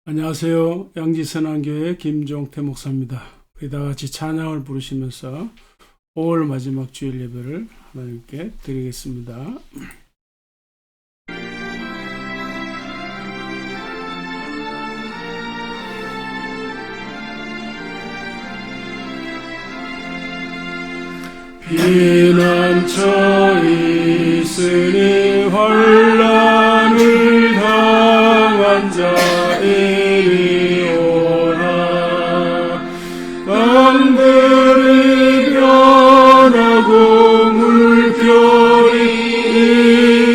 안녕하세요. 양지선한교회 김종태 목사입니다. 우리 다 같이 찬양을 부르시면서 5월 마지막 주일 예배를 하나님께 드리겠습니다. 피난처 있으니 환난을 당한 자 이리 오라. 땅들이 변하고 물결이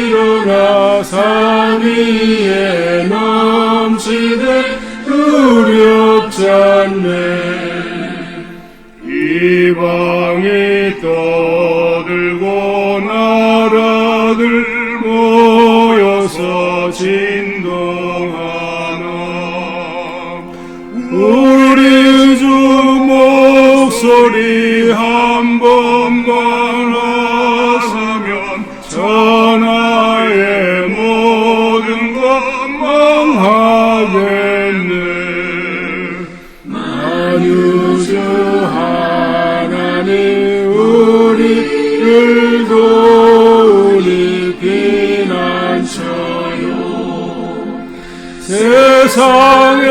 일어나 산 위에 넘치되 두렵지 않네. 이방이 떠들고 나라들 모여서 진동하나. 우리 주 목소리 한 번만 하시면 천하의 모든 것 망하겠네. 만유주 하나님 우리를 도우니 피난처요. 세상의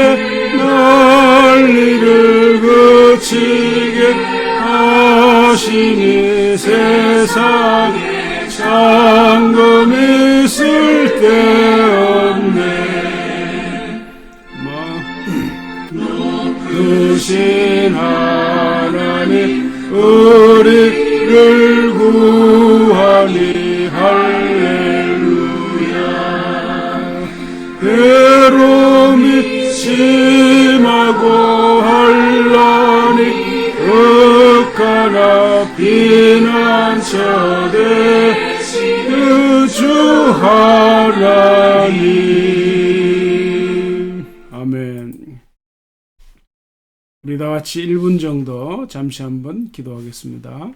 난리를 그치게 하시니 세상에 잠금 있을 데 없네. 높으신 하나님 우리를 구하니 할렐루야. 괴로움이 심하고 환난이 극하나 피난처 되신 주 하나님. 아멘. 우리 다 같이 1분 정도 잠시 한번 기도하겠습니다.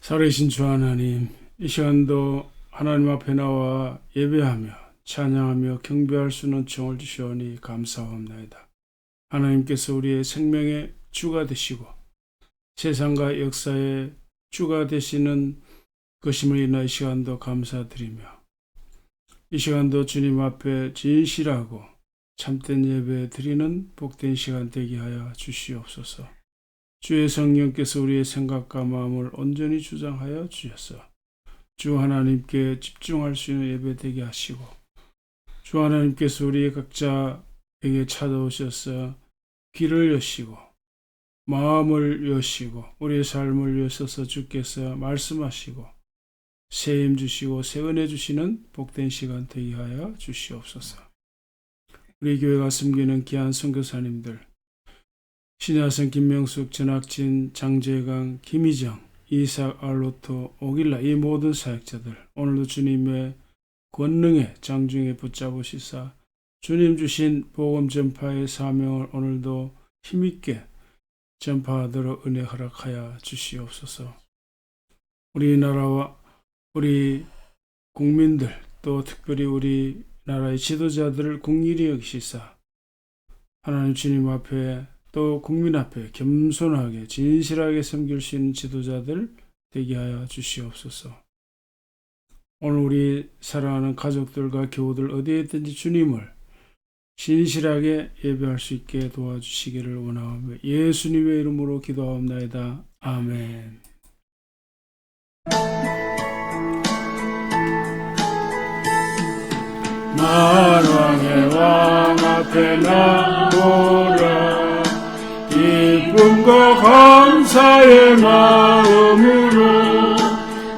살아계신 주 하나님, 이 시간도 하나님 앞에 나와 예배하며 찬양하며 경배할 수 있는 청을 주시오니 감사합니다. 하나님께서 우리의 생명의 주가 되시고 세상과 역사의 주가 되시는 것임을 인하여 이 시간도 감사드리며 이 시간도 주님 앞에 진실하고 참된 예배 드리는 복된 시간 되게 하여 주시옵소서. 주의 성령께서 우리의 생각과 마음을 온전히 주장하여 주셔서 주 하나님께 집중할 수 있는 예배 되게 하시고 주 하나님께서 우리 각자에게 찾아오셔서 귀를 여시고 마음을 여시고 우리의 삶을 여셔서 주께서 말씀하시고 새 힘 주시고 새 은혜 주시는 복된 시간 되게 하여 주시옵소서. 우리 교회가 섬기는 귀한 선교사님들 신야선, 김명숙, 전학진, 장재강, 김희정, 이삭, 알로토, 오길라 이 모든 사역자들 오늘도 주님의 권능의 장중에 붙잡으시사 주님 주신 복음 전파의 사명을 오늘도 힘있게 전파하도록 은혜 허락하여 주시옵소서. 우리나라와 우리 국민들 또 특별히 우리나라의 지도자들을 긍휼히 여기시사 하나님 주님 앞에 또 국민 앞에 겸손하게 진실하게 섬길 수 있는 지도자들 되게 하여 주시옵소서. 오늘 우리 사랑하는 가족들과 교우들 어디에 있든지 주님을 진실하게 예배할 수 있게 도와주시기를 원하오며 예수님의 이름으로 기도하옵나이다. 아멘. 만왕의 왕 앞에 나오라 기쁨과 감사의 마음으로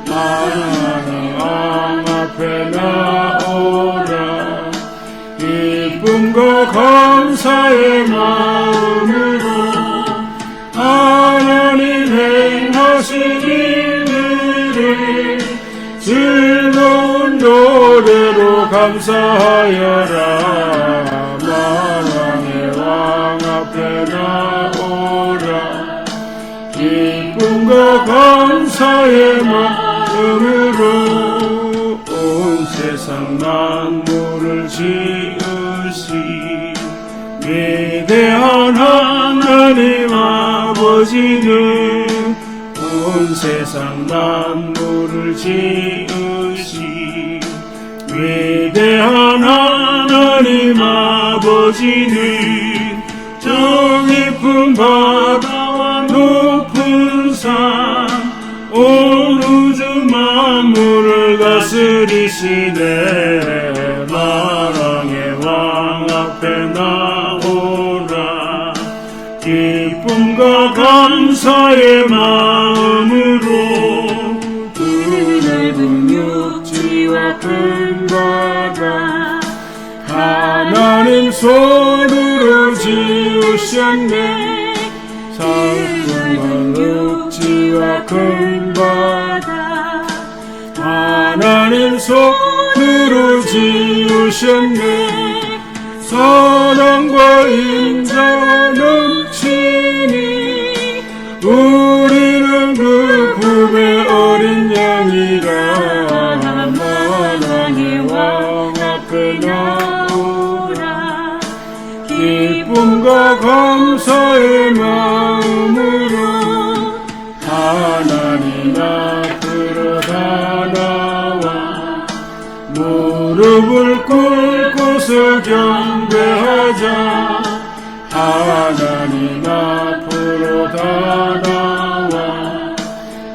만왕의 왕 앞에 나오라 기쁨과 감사의 마음으로 하나님 행하신 일들을 즐거운 노래로 감사하여라 만왕의 왕 앞에 나오라 기쁨과 감사의 마음으로 온 세상 만물을 지으신 위대한 하나님 아버지는 온 세상 만물을 지으신 위대한 하나님 아버지는 저 깊은 바다와 높은 산 온 우주 만물을 다스리시네 만왕의 왕 앞에 나오라 기쁨과 감사의 마음으로 푸른 육지와 큰 바다 하나님 손으로 지으셨네 산과 육지와 큰 바다 하나님 손으로 지으셨네 사랑과 인자와 넘치니 우리는 그 품의 어린 양이라 만왕의 왕 앞에 나오라 기쁨과 감사의 마음으로 하나님 앞으로 다 나와 무릎을 꿇고서 경배하자 하나님 앞으로 다 나와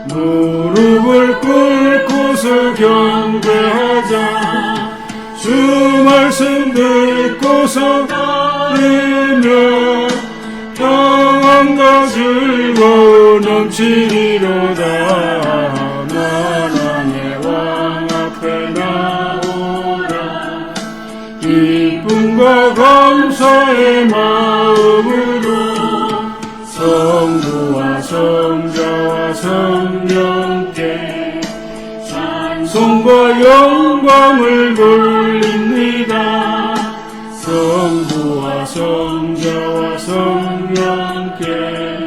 무릎을 꿇고서 경배하자 주 말씀 듣고서 따르며 평안과 즐거움 넘치리로다 만왕의 왕 앞에 나오라 기쁨과 감사의 마음으로 성부와 성자와 성령께 찬송과 영광을 돌립니다 성부와 성자와 성령께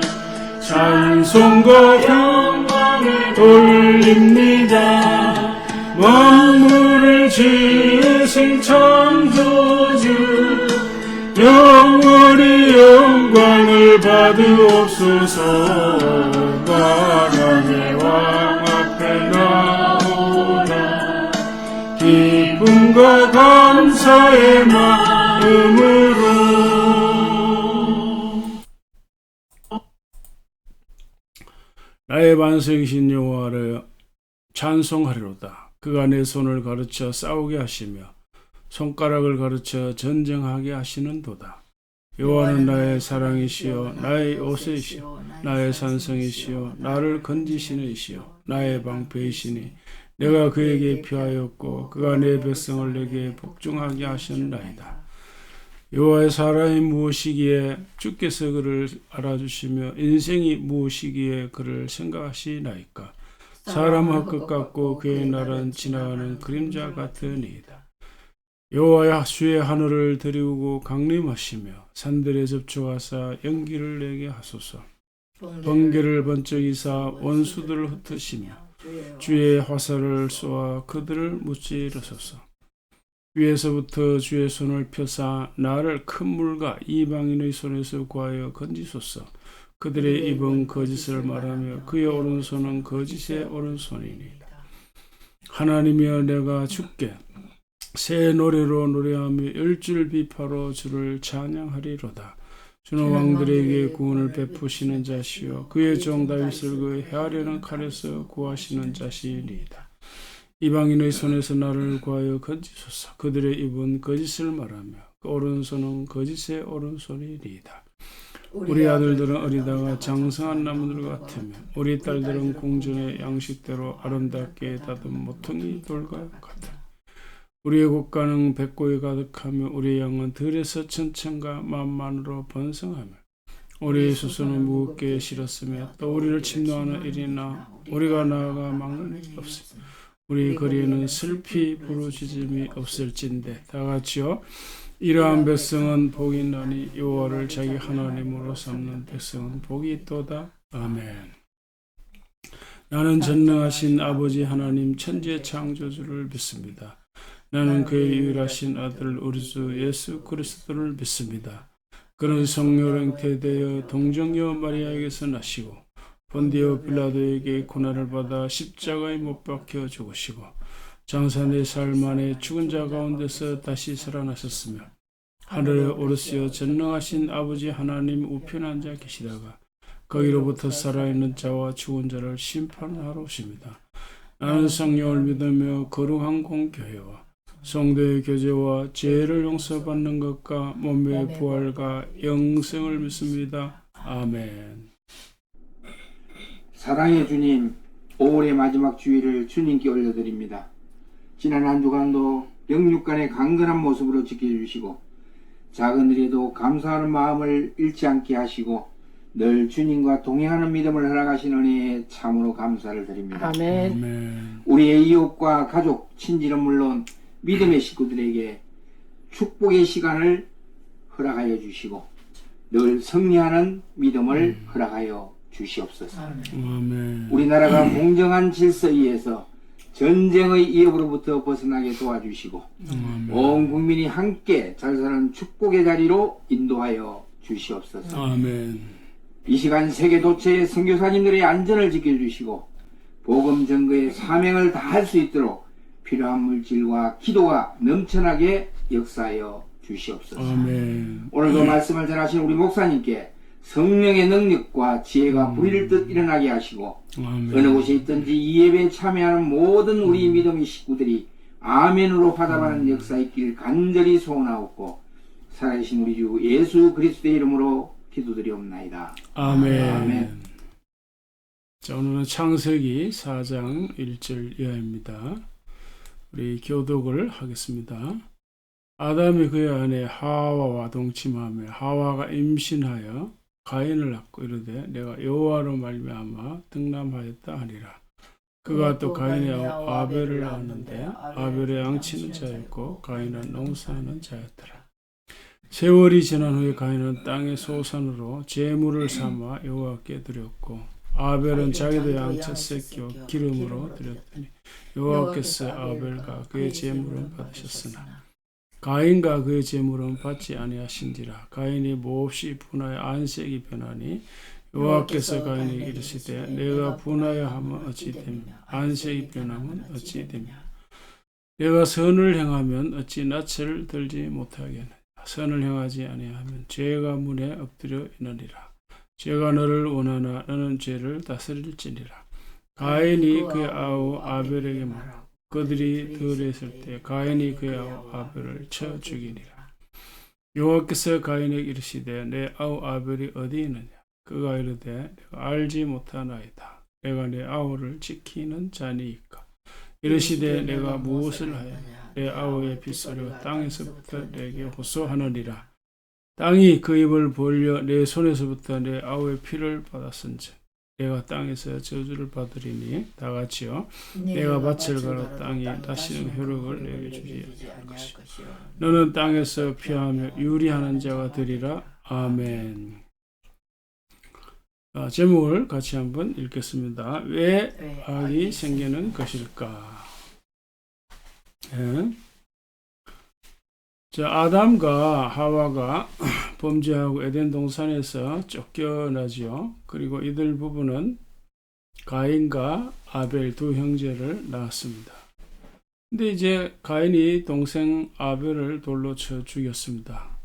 찬송과 영광을 돌립니다 만물을 지으신 창조주 영원히 영광을 받으옵소서 만왕의 왕 앞에 나오라 기쁨과 감사의 마음으로 나의 반석이신 여호와를 찬송하리로다. 그가 내 손을 가르쳐 싸우게 하시며 손가락을 가르쳐 전쟁하게 하시는도다. 여호와는 나의 사랑이시요 나의 요새이시요 나의 산성이시요 나를 건지시는 이시요 나의 방패이시니 내가 그에게 피하였고 그가 내 백성을 내게 복종하게 하셨나이다. 여호와의 사람이 무엇이기에 주께서 그를 알아주시며 인생이 무엇이기에 그를 생각하시나이까. 사람은 헛것 같고 그의 날은 지나가는 그림자 같으니이다. 여호와의 주의 하늘을 들이우고 강림하시며 산들에 접촉하사 연기를 내게 하소서. 번개를 번쩍이사 원수들을 흩으시며 주의 화살을 쏘아 그들을 무찌르소서. 위에서부터 주의 손을 펴사 나를 큰 물과 이방인의 손에서 구하여 건지소서. 그들의 입은 거짓을 말하며 그의 오른손은 거짓의 오른손이니이다. 하나님이여, 내가 주께 새 노래로 노래하며 열줄 비파로 주를 찬양하리로다. 주는 왕들에게 구원을 베푸시는 자시요 그의 종 다윗을 그 헤아려는 칼에서 구하시는 자시니이다. 이방인의 손에서 나를 구하여 건지소서. 그들의 입은 거짓을 말하며 그 오른손은 거짓의 오른손이니이다. 우리 아들들은 어리다가 장성한 나무들 같으며 우리 딸들은 궁전의 양식대로 아름답게 다듬은 모퉁이 돌과 같다. 우리의 곡간은 백골이 가득하며 우리의 양은 들에서 천천과 만만으로 번성하며 우리의 수소는 무겁게 실었으며 또 우리를 침노하는 일이나 우리가 나아가 막는 일이 없으며 우리 거리에는 슬피 부르짖음이 없을진데. 다 같이요. 이러한 백성은 복이 있나니 여호와를 자기 하나님으로 삼는 백성은 복이 있도다. 아멘. 나는 전능하신 아버지 하나님 천지의 창조주를 믿습니다. 나는 그의 유일하신 아들 우리 주 예수 그리스도를 믿습니다. 그는 성령 잉태되어 동정녀 마리아에게서 나시고 본디오 빌라도에게 고난을 받아 십자가에 못 박혀 죽으시고 장사 4살 만에 죽은 자 가운데서 다시 살아나셨으며 하늘에 오르시어 전능하신 아버지 하나님 우편에 앉아 계시다가 거기로부터 살아있는 자와 죽은 자를 심판하러 오십니다. 나는 성령을 믿으며 거룩한 공교회와 성도의 교제와 죄를 용서받는 것과 몸의 부활과 영생을 믿습니다. 아멘. 사랑의 주님, 5월의 마지막 주일을 주님께 올려드립니다. 지난 한 주간도 영육간의 강건한 모습으로 지켜주시고 작은 일에도 감사하는 마음을 잃지 않게 하시고 늘 주님과 동행하는 믿음을 허락하신 은혜에 참으로 감사를 드립니다. 아멘. 아멘. 우리의 이웃과 가족, 친지는 물론 믿음의 식구들에게 축복의 시간을 허락하여 주시고 늘 승리하는 믿음을 허락하여 주시옵소서. 아멘. 우리나라가 공정한 질서위에서 전쟁의 위협으로부터 벗어나게 도와주시고 온 국민이 함께 잘 사는 축복의 자리로 인도하여 주시옵소서. 아멘. 이 시간 세계 도처의 선교사님들의 안전을 지켜주시고 복음 전거의 사명을 다할 수 있도록 필요한 물질과 기도가 넘쳐나게 역사하여 주시옵소서. 아멘. 오늘도 말씀을 전하신 우리 목사님께 성령의 능력과 지혜가 불일 듯 일어나게 하시고 아멘. 어느 곳에 있든지 이 예배에 참여하는 모든 우리 믿음의 식구들이 아멘으로 화답하는 역사 있길 간절히 소원하옵고 살아계신 우리 주 예수 그리스도의 이름으로 기도드리옵나이다. 아멘. 아멘. 자, 오늘은 창세기 4장 1절 이하입니다. 우리 교독을 하겠습니다. 아담이 그의 아내 하와와 동침하며 하와가 임신하여 가인을 낳고 이르되 내가 여호와로 말미암아 등남하였다 하니라. 그가 또 가인의 아벨을 낳았는데 아벨의 양치는 자였고 가인은 농사하는 자였더라. 세월이 지난 후에 가인은 땅의 소산으로 제물을 삼아 여호와께 드렸고 아벨은 자기도 양쳐 새끼 기름으로 드렸더니 여호와께서 아벨과 그의 제물을 받으셨으나 가인과 그의 제물은 받지 아니하신지라. 가인이 몹시 분하여 안색이 변하니 여호와께서 가인에게 이르시되 내가 분하여 하면 어찌 되며 안색이 변하면 어찌 되며 내가 선을 행하면 어찌 낯을 들지 못하겠느냐. 선을 행하지 아니하면 죄가 문에 엎드려 있느니라. 죄가 너를 원하나 너는 죄를 다스릴지니라. 가인이 그의 아우 아벨에게 말하고 그들이 들었을 때 가인이 그의 아우 아벨을 쳐 죽이니라. 여호와께서 가인에게 이르시되 내 아우 아벨이 어디 있느냐. 그가 이르되 내가 알지 못하나이다. 내가 내 아우를 지키는 자니이까. 이르시되 내가 무엇을 하여 내 아우의 빗소리가 땅에서부터 내게 호소하느니라. 땅이 그 입을 벌려 내 손에서부터 내 아우의 피를 받았은즉 내가 땅에서 저주를 받으리니. 다 같이요. 내가 밭을 갈아 땅이 다시는 효력을 내게 주지 않을 것이요 너는 땅에서 피하며 유리하는 자가 되리라. 아멘. 제목을 같이 한번 읽겠습니다. 왜 악이 생기는 것일까? 예. 자, 아담과 하와가 범죄하고 에덴 동산에서 쫓겨나지요. 그리고 이들 부부는 가인과 아벨 두 형제를 낳았습니다. 근데 이제 가인이 동생 아벨을 돌로 쳐 죽였습니다.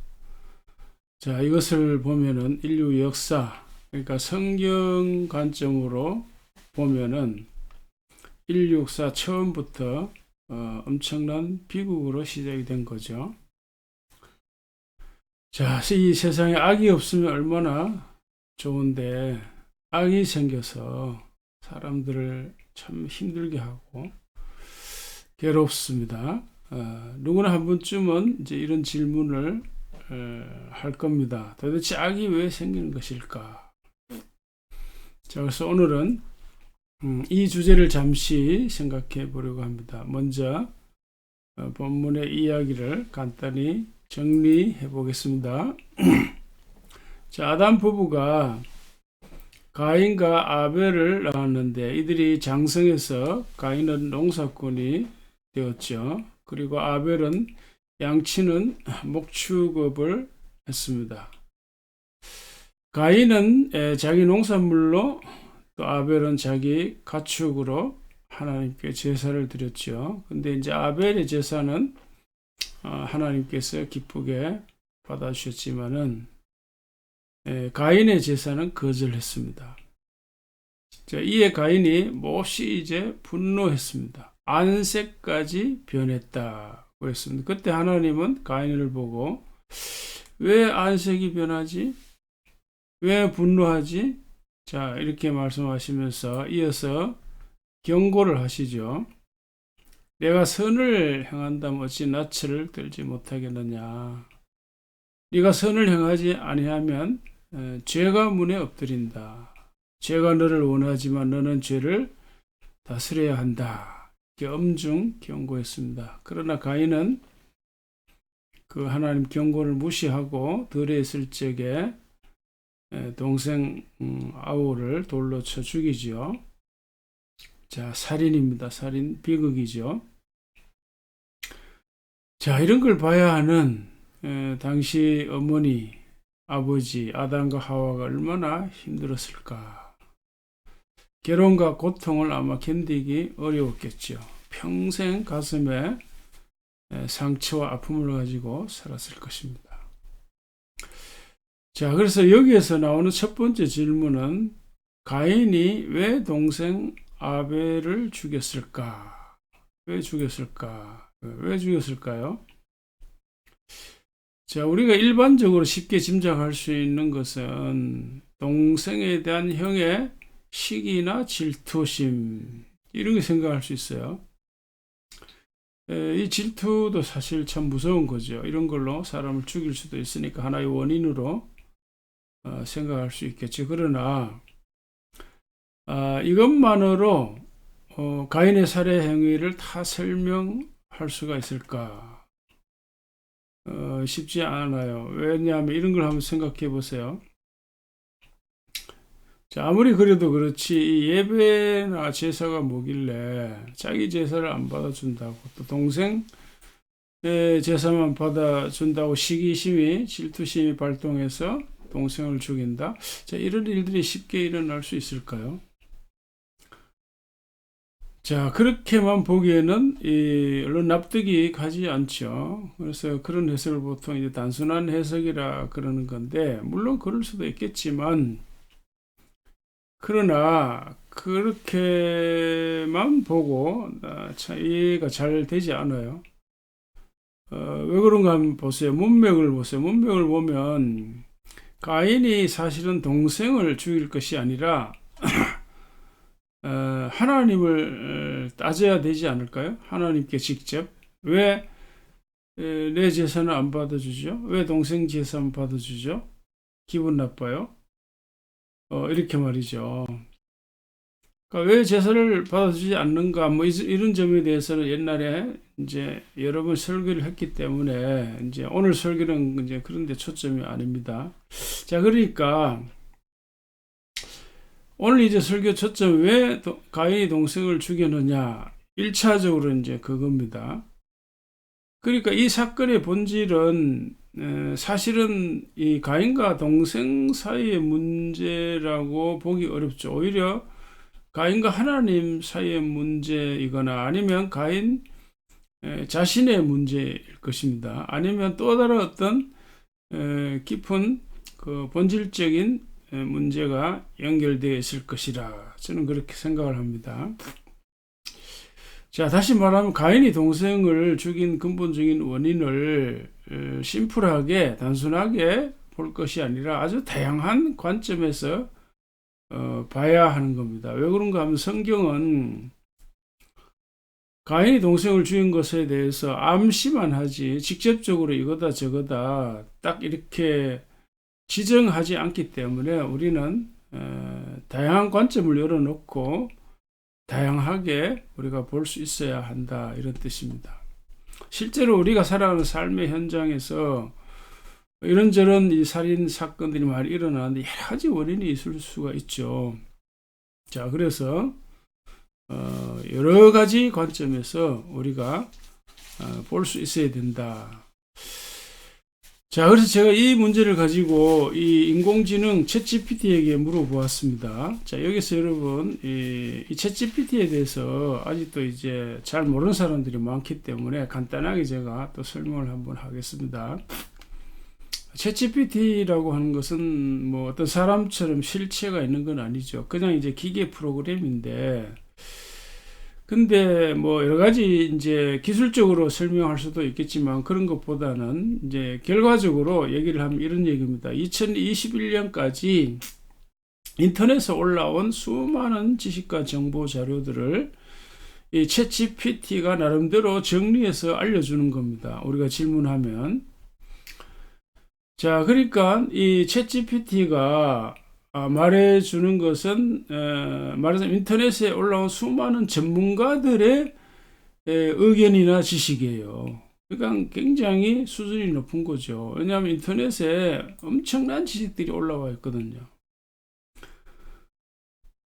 자, 이것을 보면은 인류 역사, 그러니까 성경 관점으로 보면은 인류 역사 처음부터 엄청난 비극으로 시작이 된 거죠. 자, 이 세상에 악이 없으면 얼마나 좋은데 악이 생겨서 사람들을 참 힘들게 하고 괴롭습니다. 누구나 한 번쯤은 이제 이런 질문을 할 겁니다. 도대체 악이 왜 생기는 것일까? 자, 그래서 오늘은 이 주제를 잠시 생각해 보려고 합니다. 먼저 본문의 이야기를 간단히 정리해 보겠습니다. 자, 아담 부부가 가인과 아벨을 낳았는데 이들이 장성해서 가인은 농사꾼이 되었죠. 그리고 아벨은 양치는 목축업을 했습니다. 가인은 자기 농산물로, 또 아벨은 자기 가축으로 하나님께 제사를 드렸죠. 근데 이제 아벨의 제사는 하나님께서 기쁘게 받아주셨지만은 가인의 제사는 거절했습니다. 자, 이에 가인이 몹시 이제 분노했습니다. 안색까지 변했다고 했습니다. 그때 하나님은 가인을 보고 왜 안색이 변하지? 왜 분노하지? 자, 이렇게 말씀하시면서 이어서 경고를 하시죠. 내가 선을 행한다면 어찌 낯을 들지 못하겠느냐. 네가 선을 행하지 아니하면 죄가 문에 엎드린다. 죄가 너를 원하지만 너는 죄를 다스려야 한다. 이렇게 엄중 경고했습니다. 그러나 가인은 그 하나님 경고를 무시하고 들에 있을 적에 동생 아우를 돌로 쳐 죽이지요. 자, 살인입니다. 살인 비극이죠. 자, 이런 걸 봐야 하는 당시 어머니, 아버지 아담과 하와가 얼마나 힘들었을까. 괴로움과 고통을 아마 견디기 어려웠겠죠. 평생 가슴에 상처와 아픔을 가지고 살았을 것입니다. 자, 그래서 여기에서 나오는 첫 번째 질문은 가인이 왜 동생 아벨을 죽였을까? 왜 죽였을까? 왜 죽였을까요? 자, 우리가 일반적으로 쉽게 짐작할 수 있는 것은 동생에 대한 형의 시기나 질투심, 이런 거 생각할 수 있어요. 이 질투도 사실 참 무서운 거죠. 이런 걸로 사람을 죽일 수도 있으니까 하나의 원인으로 생각할 수 있겠죠. 그러나 이것만으로 가인의 살해 행위를 다 설명할 수가 있을까? 쉽지 않아요. 왜냐하면 이런 걸 한번 생각해 보세요. 자, 아무리 그래도 그렇지 이 예배나 제사가 뭐길래 자기 제사를 안 받아준다고, 또 동생의 제사만 받아준다고 시기심이, 질투심이 발동해서 동생을 죽인다? 자, 이런 일들이 쉽게 일어날 수 있을까요? 자, 그렇게만 보기에는 얼른 납득이 가지 않죠. 그래서 그런 해석을 보통 이제 단순한 해석이라 그러는 건데, 물론 그럴 수도 있겠지만, 그러나 그렇게만 보고 참 이해가 잘 되지 않아요. 왜 그런가 한번 보세요. 문맥을 보세요. 문맥을 보면 가인이 사실은 동생을 죽일 것이 아니라 하나님을 따져야 되지 않을까요? 하나님께 직접. 왜 내 재산을 안 받아주죠? 왜 동생 재산 받아주죠? 기분 나빠요? 이렇게 말이죠. 그러니까 왜 제사를 받아주지 않는가? 뭐 이런 점에 대해서는 옛날에 이제 여러 번 설교를 했기 때문에 이제 오늘 설교는 이제 그런 데 초점이 아닙니다. 자, 그러니까 오늘 이제 설교 초점 왜 가인이 동생을 죽였느냐? 1차적으로 이제 그겁니다. 그러니까 이 사건의 본질은 사실은 이 가인과 동생 사이의 문제라고 보기 어렵죠. 오히려 가인과 하나님 사이의 문제이거나 아니면 가인 자신의 문제일 것입니다. 아니면 또 다른 어떤 깊은 그 본질적인 문제가 연결되어 있을 것이라 저는 그렇게 생각을 합니다. 자, 다시 말하면 가인이 동생을 죽인 근본적인 원인을 심플하게 단순하게 볼 것이 아니라 아주 다양한 관점에서 봐야 하는 겁니다. 왜 그런가 하면 성경은 가인이 동생을 죽인 것에 대해서 암시만 하지 직접적으로 이거다 저거다 딱 이렇게 지정하지 않기 때문에 우리는 다양한 관점을 열어놓고 다양하게 우리가 볼 수 있어야 한다 이런 뜻입니다. 실제로 우리가 살아가는 삶의 현장에서 이런저런 이 살인 사건들이 많이 일어나는데 여러 가지 원인이 있을 수가 있죠. 자, 그래서 여러 가지 관점에서 우리가 볼 수 있어야 된다. 자, 그래서 제가 이 문제를 가지고 이 인공지능 챗GPT에게 물어보았습니다. 자, 여기서 여러분 이 챗GPT에 대해서 아직도 이제 잘 모르는 사람들이 많기 때문에 간단하게 제가 또 설명을 한번 하겠습니다. 챗GPT라고 하는 것은 뭐 어떤 사람처럼 실체가 있는 건 아니죠. 그냥 이제 기계 프로그램인데, 근데 뭐 여러 가지 이제 기술적으로 설명할 수도 있겠지만 그런 것보다는 이제 결과적으로 얘기를 하면 이런 얘기입니다. 2021년까지 인터넷에 올라온 수많은 지식과 정보 자료들을 이 챗GPT가 나름대로 정리해서 알려주는 겁니다. 우리가 질문하면. 자, 그러니까 이 챗GPT가 말해주는 것은 말하자면 인터넷에 올라온 수많은 전문가들의 의견이나 지식이에요. 그러니까 굉장히 수준이 높은 거죠. 왜냐하면 인터넷에 엄청난 지식들이 올라와 있거든요.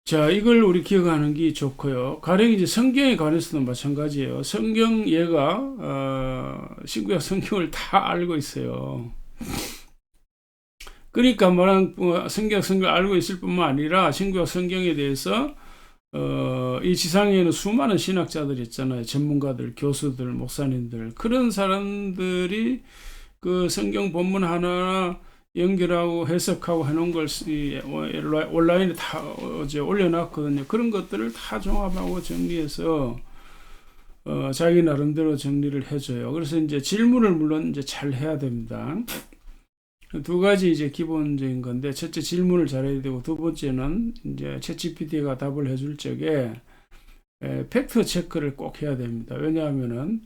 자, 이걸 우리 기억하는 게 좋고요. 가령 이제 성경에 관해서도 마찬가지예요. 성경 얘가 신구약 성경을 다 알고 있어요. 그러니까 말한 성경을 알고 있을 뿐만 아니라 신구약 성경에 대해서 이 지상에는 수많은 신학자들이 있잖아요. 전문가들, 교수들, 목사님들, 그런 사람들이 그 성경 본문 하나 연결하고 해석하고 해놓은 걸 온라인에 다 어제 올려놨거든요. 그런 것들을 다 종합하고 정리해서 자기 나름대로 정리를 해줘요. 그래서 이제 질문을 물론 이제 잘 해야 됩니다. 두 가지 이제 기본적인 건데, 첫째 질문을 잘해야 되고, 두 번째는 이제 챗GPT가 답을 해줄 적에 팩트 체크를 꼭 해야 됩니다. 왜냐하면은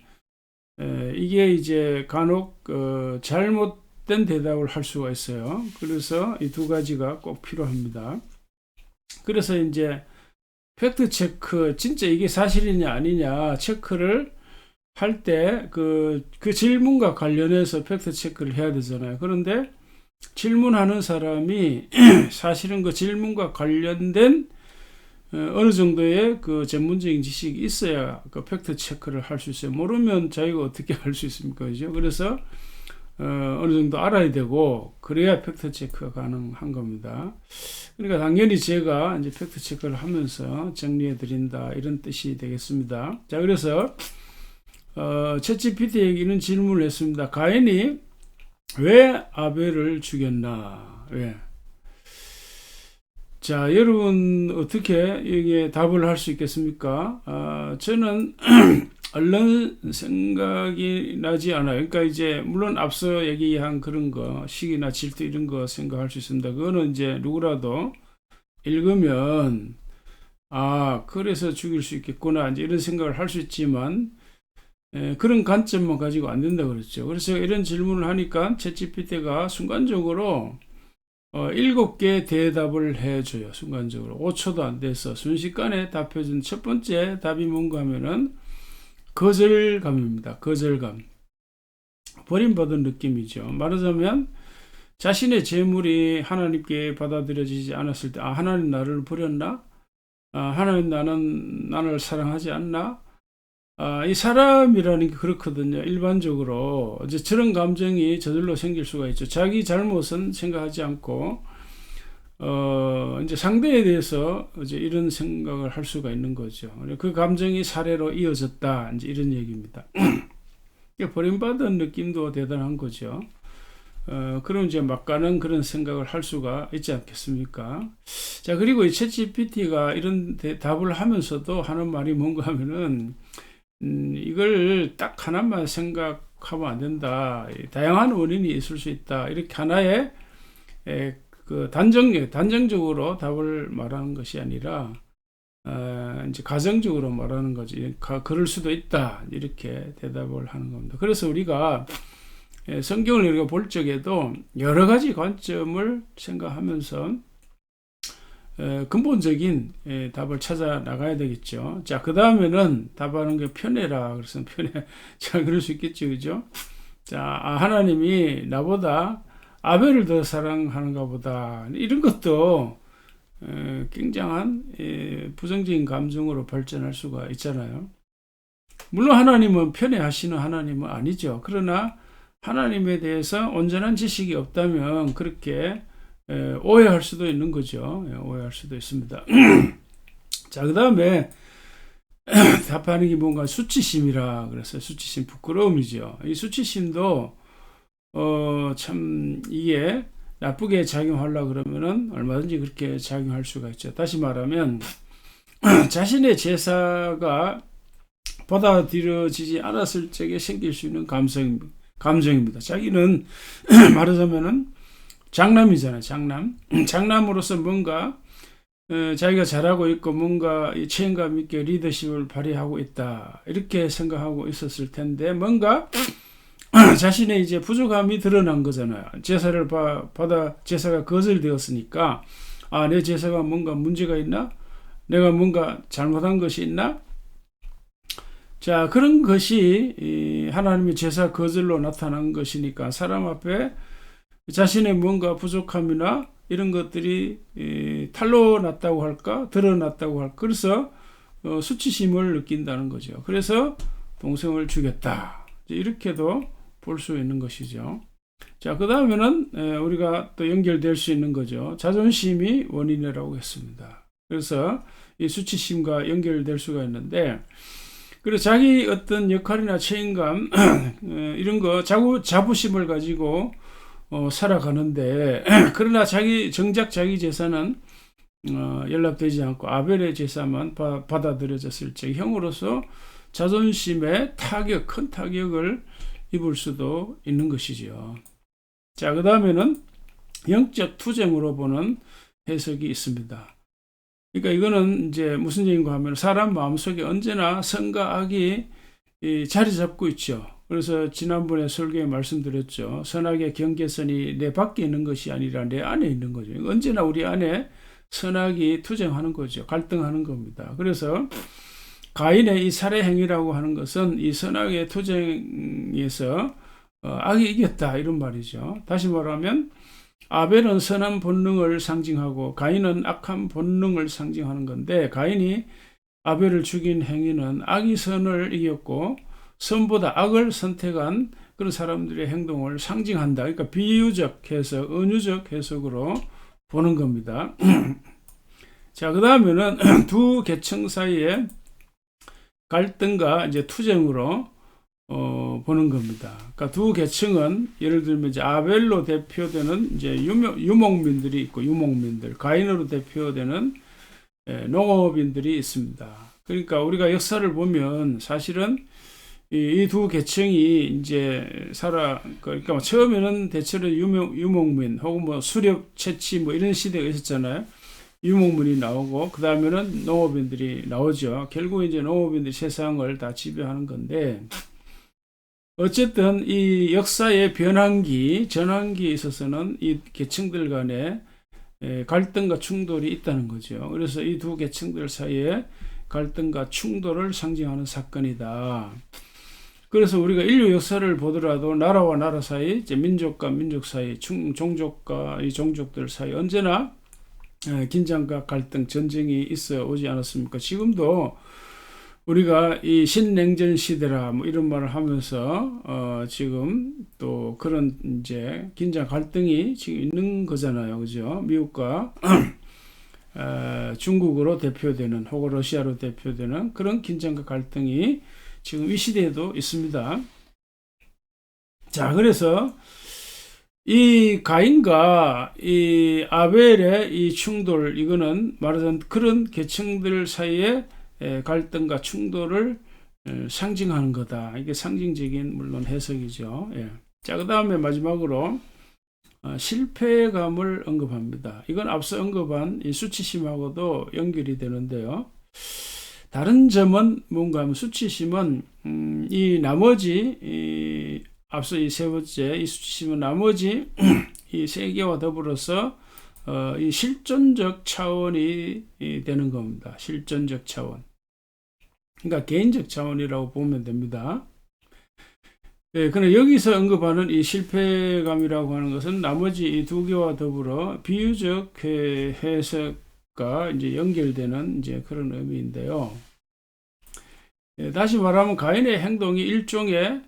이게 이제 간혹 잘못된 대답을 할 수가 있어요. 그래서 이 두 가지가 꼭 필요합니다. 그래서 이제 팩트 체크, 진짜 이게 사실이냐 아니냐 체크를 할 때 그 질문과 관련해서 팩트 체크를 해야 되잖아요. 그런데 질문하는 사람이 사실은 그 질문과 관련된 어느 정도의 그 전문적인 지식이 있어야 그 팩트 체크를 할 수 있어요. 모르면 자기가 어떻게 할 수 있습니까? 그죠? 그래서 어느 정도 알아야 되고, 그래야 팩트 체크가 가능한 겁니다. 그러니까 당연히 제가 이제 팩트 체크를 하면서 정리해 드린다, 이런 뜻이 되겠습니다. 자, 그래서 챗GPT에게 이런 질문을 했습니다. 가인이 왜 아벨을 죽였나? 왜? 자, 여러분 어떻게 이게 답을 할 수 있겠습니까? 저는 얼른 생각이 나지 않아요. 그러니까 이제 물론 앞서 얘기한 그런 거, 시기나 질투 이런 거 생각할 수 있습니다. 그거는 이제 누구라도 읽으면 그래서 죽일 수 있겠구나 이제 이런 생각을 할 수 있지만, 그런 관점만 가지고 안 된다 그랬죠. 그래서 이런 질문을 하니까 챗GPT가 순간적으로 7개 대답을 해줘요. 순간적으로 5초도 안 돼서 순식간에 답해준 첫 번째 답이 뭔가 하면은 거절감입니다. 거절감. 버림받은 느낌이죠. 말하자면 자신의 재물이 하나님께 받아들여지지 않았을 때, 하나님 나를 버렸나? 하나님 나를 사랑하지 않나? 이 사람이라는 게 그렇거든요. 일반적으로 이제 저런 감정이 저절로 생길 수가 있죠. 자기 잘못은 생각하지 않고 이제 상대에 대해서 이제 이런 생각을 할 수가 있는 거죠. 그 감정이 사례로 이어졌다. 이제 이런 얘기입니다. 버림받은 느낌도 대단한 거죠. 그럼 이제 막가는 그런 생각을 할 수가 있지 않겠습니까? 자, 그리고 이 챗GPT가 이런 답을 하면서도 하는 말이 뭔가 하면은 이걸 딱 하나만 생각하면 안 된다. 다양한 원인이 있을 수 있다. 이렇게 하나의 그 단정적으로 답을 말하는 것이 아니라 이제 가정적으로 말하는 거지. 그럴 수도 있다. 이렇게 대답을 하는 겁니다. 그래서 우리가 성경을 우리가 볼 적에도 여러 가지 관점을 생각하면서 근본적인 답을 찾아 나가야 되겠죠. 자, 그 다음에는 답하는 게 편해라. 그래서 편해. 자, 그럴 수 있겠죠. 그죠? 자, 하나님이 나보다 아벨을 더 사랑하는가 보다. 이런 것도 굉장한 부정적인 감정으로 발전할 수가 있잖아요. 물론 하나님은 편애하시는 하나님은 아니죠. 그러나 하나님에 대해서 온전한 지식이 없다면 그렇게 오해할 수도 있는 거죠. 오해할 수도 있습니다. 자, 그 다음에 답하는 게 뭔가 수치심이라 그래서 수치심, 부끄러움이죠. 이 수치심도 참 이게 나쁘게 작용하려고 그러면은 얼마든지 그렇게 작용할 수가 있죠. 다시 말하면 자신의 제사가 받아들여지지 않았을 적에 생길 수 있는 감정입니다. 자기는 말하자면은 장남이잖아요. 장남으로서 뭔가 자기가 잘하고 있고 뭔가 책임감 있게 리더십을 발휘하고 있다. 이렇게 생각하고 있었을 텐데 뭔가 자신의 이제 부족함이 드러난 거잖아요. 제사를 제사가 거절되었으니까 내 제사가 뭔가 문제가 있나? 내가 뭔가 잘못한 것이 있나? 자, 그런 것이 하나님의 제사 거절로 나타난 것이니까 사람 앞에 자신의 뭔가 부족함이나 이런 것들이 탄로 났다고 할까? 드러났다고 할까? 그래서 수치심을 느낀다는 거죠. 그래서 동생을 죽였다. 이렇게도 볼 수 있는 것이죠. 자, 그 다음에는 우리가 또 연결될 수 있는 거죠. 자존심이 원인이라고 했습니다. 그래서 이 수치심과 연결될 수가 있는데, 그래서 자기 어떤 역할이나 책임감 이런 거 자부심을 가지고 살아가는데 그러나 정작 자기 제사는 연락되지 않고 아벨의 제사만 받아들여졌을 때 형으로서 자존심에 큰 타격을 입을 수도 있는 것이죠. 자, 그 다음에는 영적 투쟁으로 보는 해석이 있습니다. 그러니까 이거는 이제 무슨 얘기인가 하면 사람 마음속에 언제나 선과 악이 자리 잡고 있죠. 그래서 지난번에 설교에 말씀드렸죠. 선악의 경계선이 내 밖에 있는 것이 아니라 내 안에 있는 거죠. 언제나 우리 안에 선악이 투쟁하는 거죠. 갈등하는 겁니다. 그래서 가인의 이 살해 행위라고 하는 것은 이 선악의 투쟁에서 악이 이겼다 이런 말이죠. 다시 말하면 아벨은 선한 본능을 상징하고 가인은 악한 본능을 상징하는 건데 가인이 아벨을 죽인 행위는 악이 선을 이겼고 선보다 악을 선택한 그런 사람들의 행동을 상징한다. 그러니까 비유적 해석, 은유적 해석으로 보는 겁니다. 자, 그 다음에는 두 계층 사이에 갈등과 이제 투쟁으로 보는 겁니다. 그러니까 두 계층은 예를 들면 이제 아벨로 대표되는 이제 유목민들이 있고 가인으로 대표되는 농업인들이 있습니다. 그러니까 우리가 역사를 보면 사실은 이 두 계층이 이제 그러니까 처음에는 대체로 유목민 혹은 뭐 수렵 채취 뭐 이런 시대가 있었잖아요. 유목민이 나오고 그 다음에는 농업인들이 나오죠. 결국 이제 농업인들이 세상을 다 지배하는 건데 어쨌든 이 역사의 변환기, 전환기에 있어서는 이 계층들 간에 갈등과 충돌이 있다는 거죠. 그래서 이 두 계층들 사이에 갈등과 충돌을 상징하는 사건이다. 그래서 우리가 인류 역사를 보더라도 나라와 나라 사이, 민족과 민족 사이, 종족과 이 종족들 사이 언제나 긴장과 갈등, 전쟁이 있어 오지 않았습니까? 지금도 우리가 이 신냉전 시대라 뭐 이런 말을 하면서 지금 또 그런 이제 긴장 갈등이 지금 있는 거잖아요, 그죠? 미국과 중국으로 대표되는 혹은 러시아로 대표되는 그런 긴장과 갈등이 지금 이 시대에도 있습니다. 자, 그래서 이 가인과 이 아벨의 이 충돌, 이거는 말하자면 그런 계층들 사이에 갈등과 충돌을 상징하는 거다. 이게 상징적인 물론 해석이죠. 예. 자, 그 다음에 마지막으로 실패감을 언급합니다. 이건 앞서 언급한 이 수치심하고도 연결이 되는데요. 다른 점은 뭔가 하면 수치심은 이 나머지 앞서 이 세 번째 이 수치심은 나머지 이 세계와 더불어서 이 실존적 차원이 되는 겁니다. 실존적 차원. 그러니까 개인적 차원이라고 보면 됩니다. 네, 그러나 여기서 언급하는 이 실패감이라고 하는 것은 나머지 이 두 개와 더불어 비유적 해석과 이제 연결되는 이제 그런 의미인데요. 네, 다시 말하면 가인의 행동이 일종의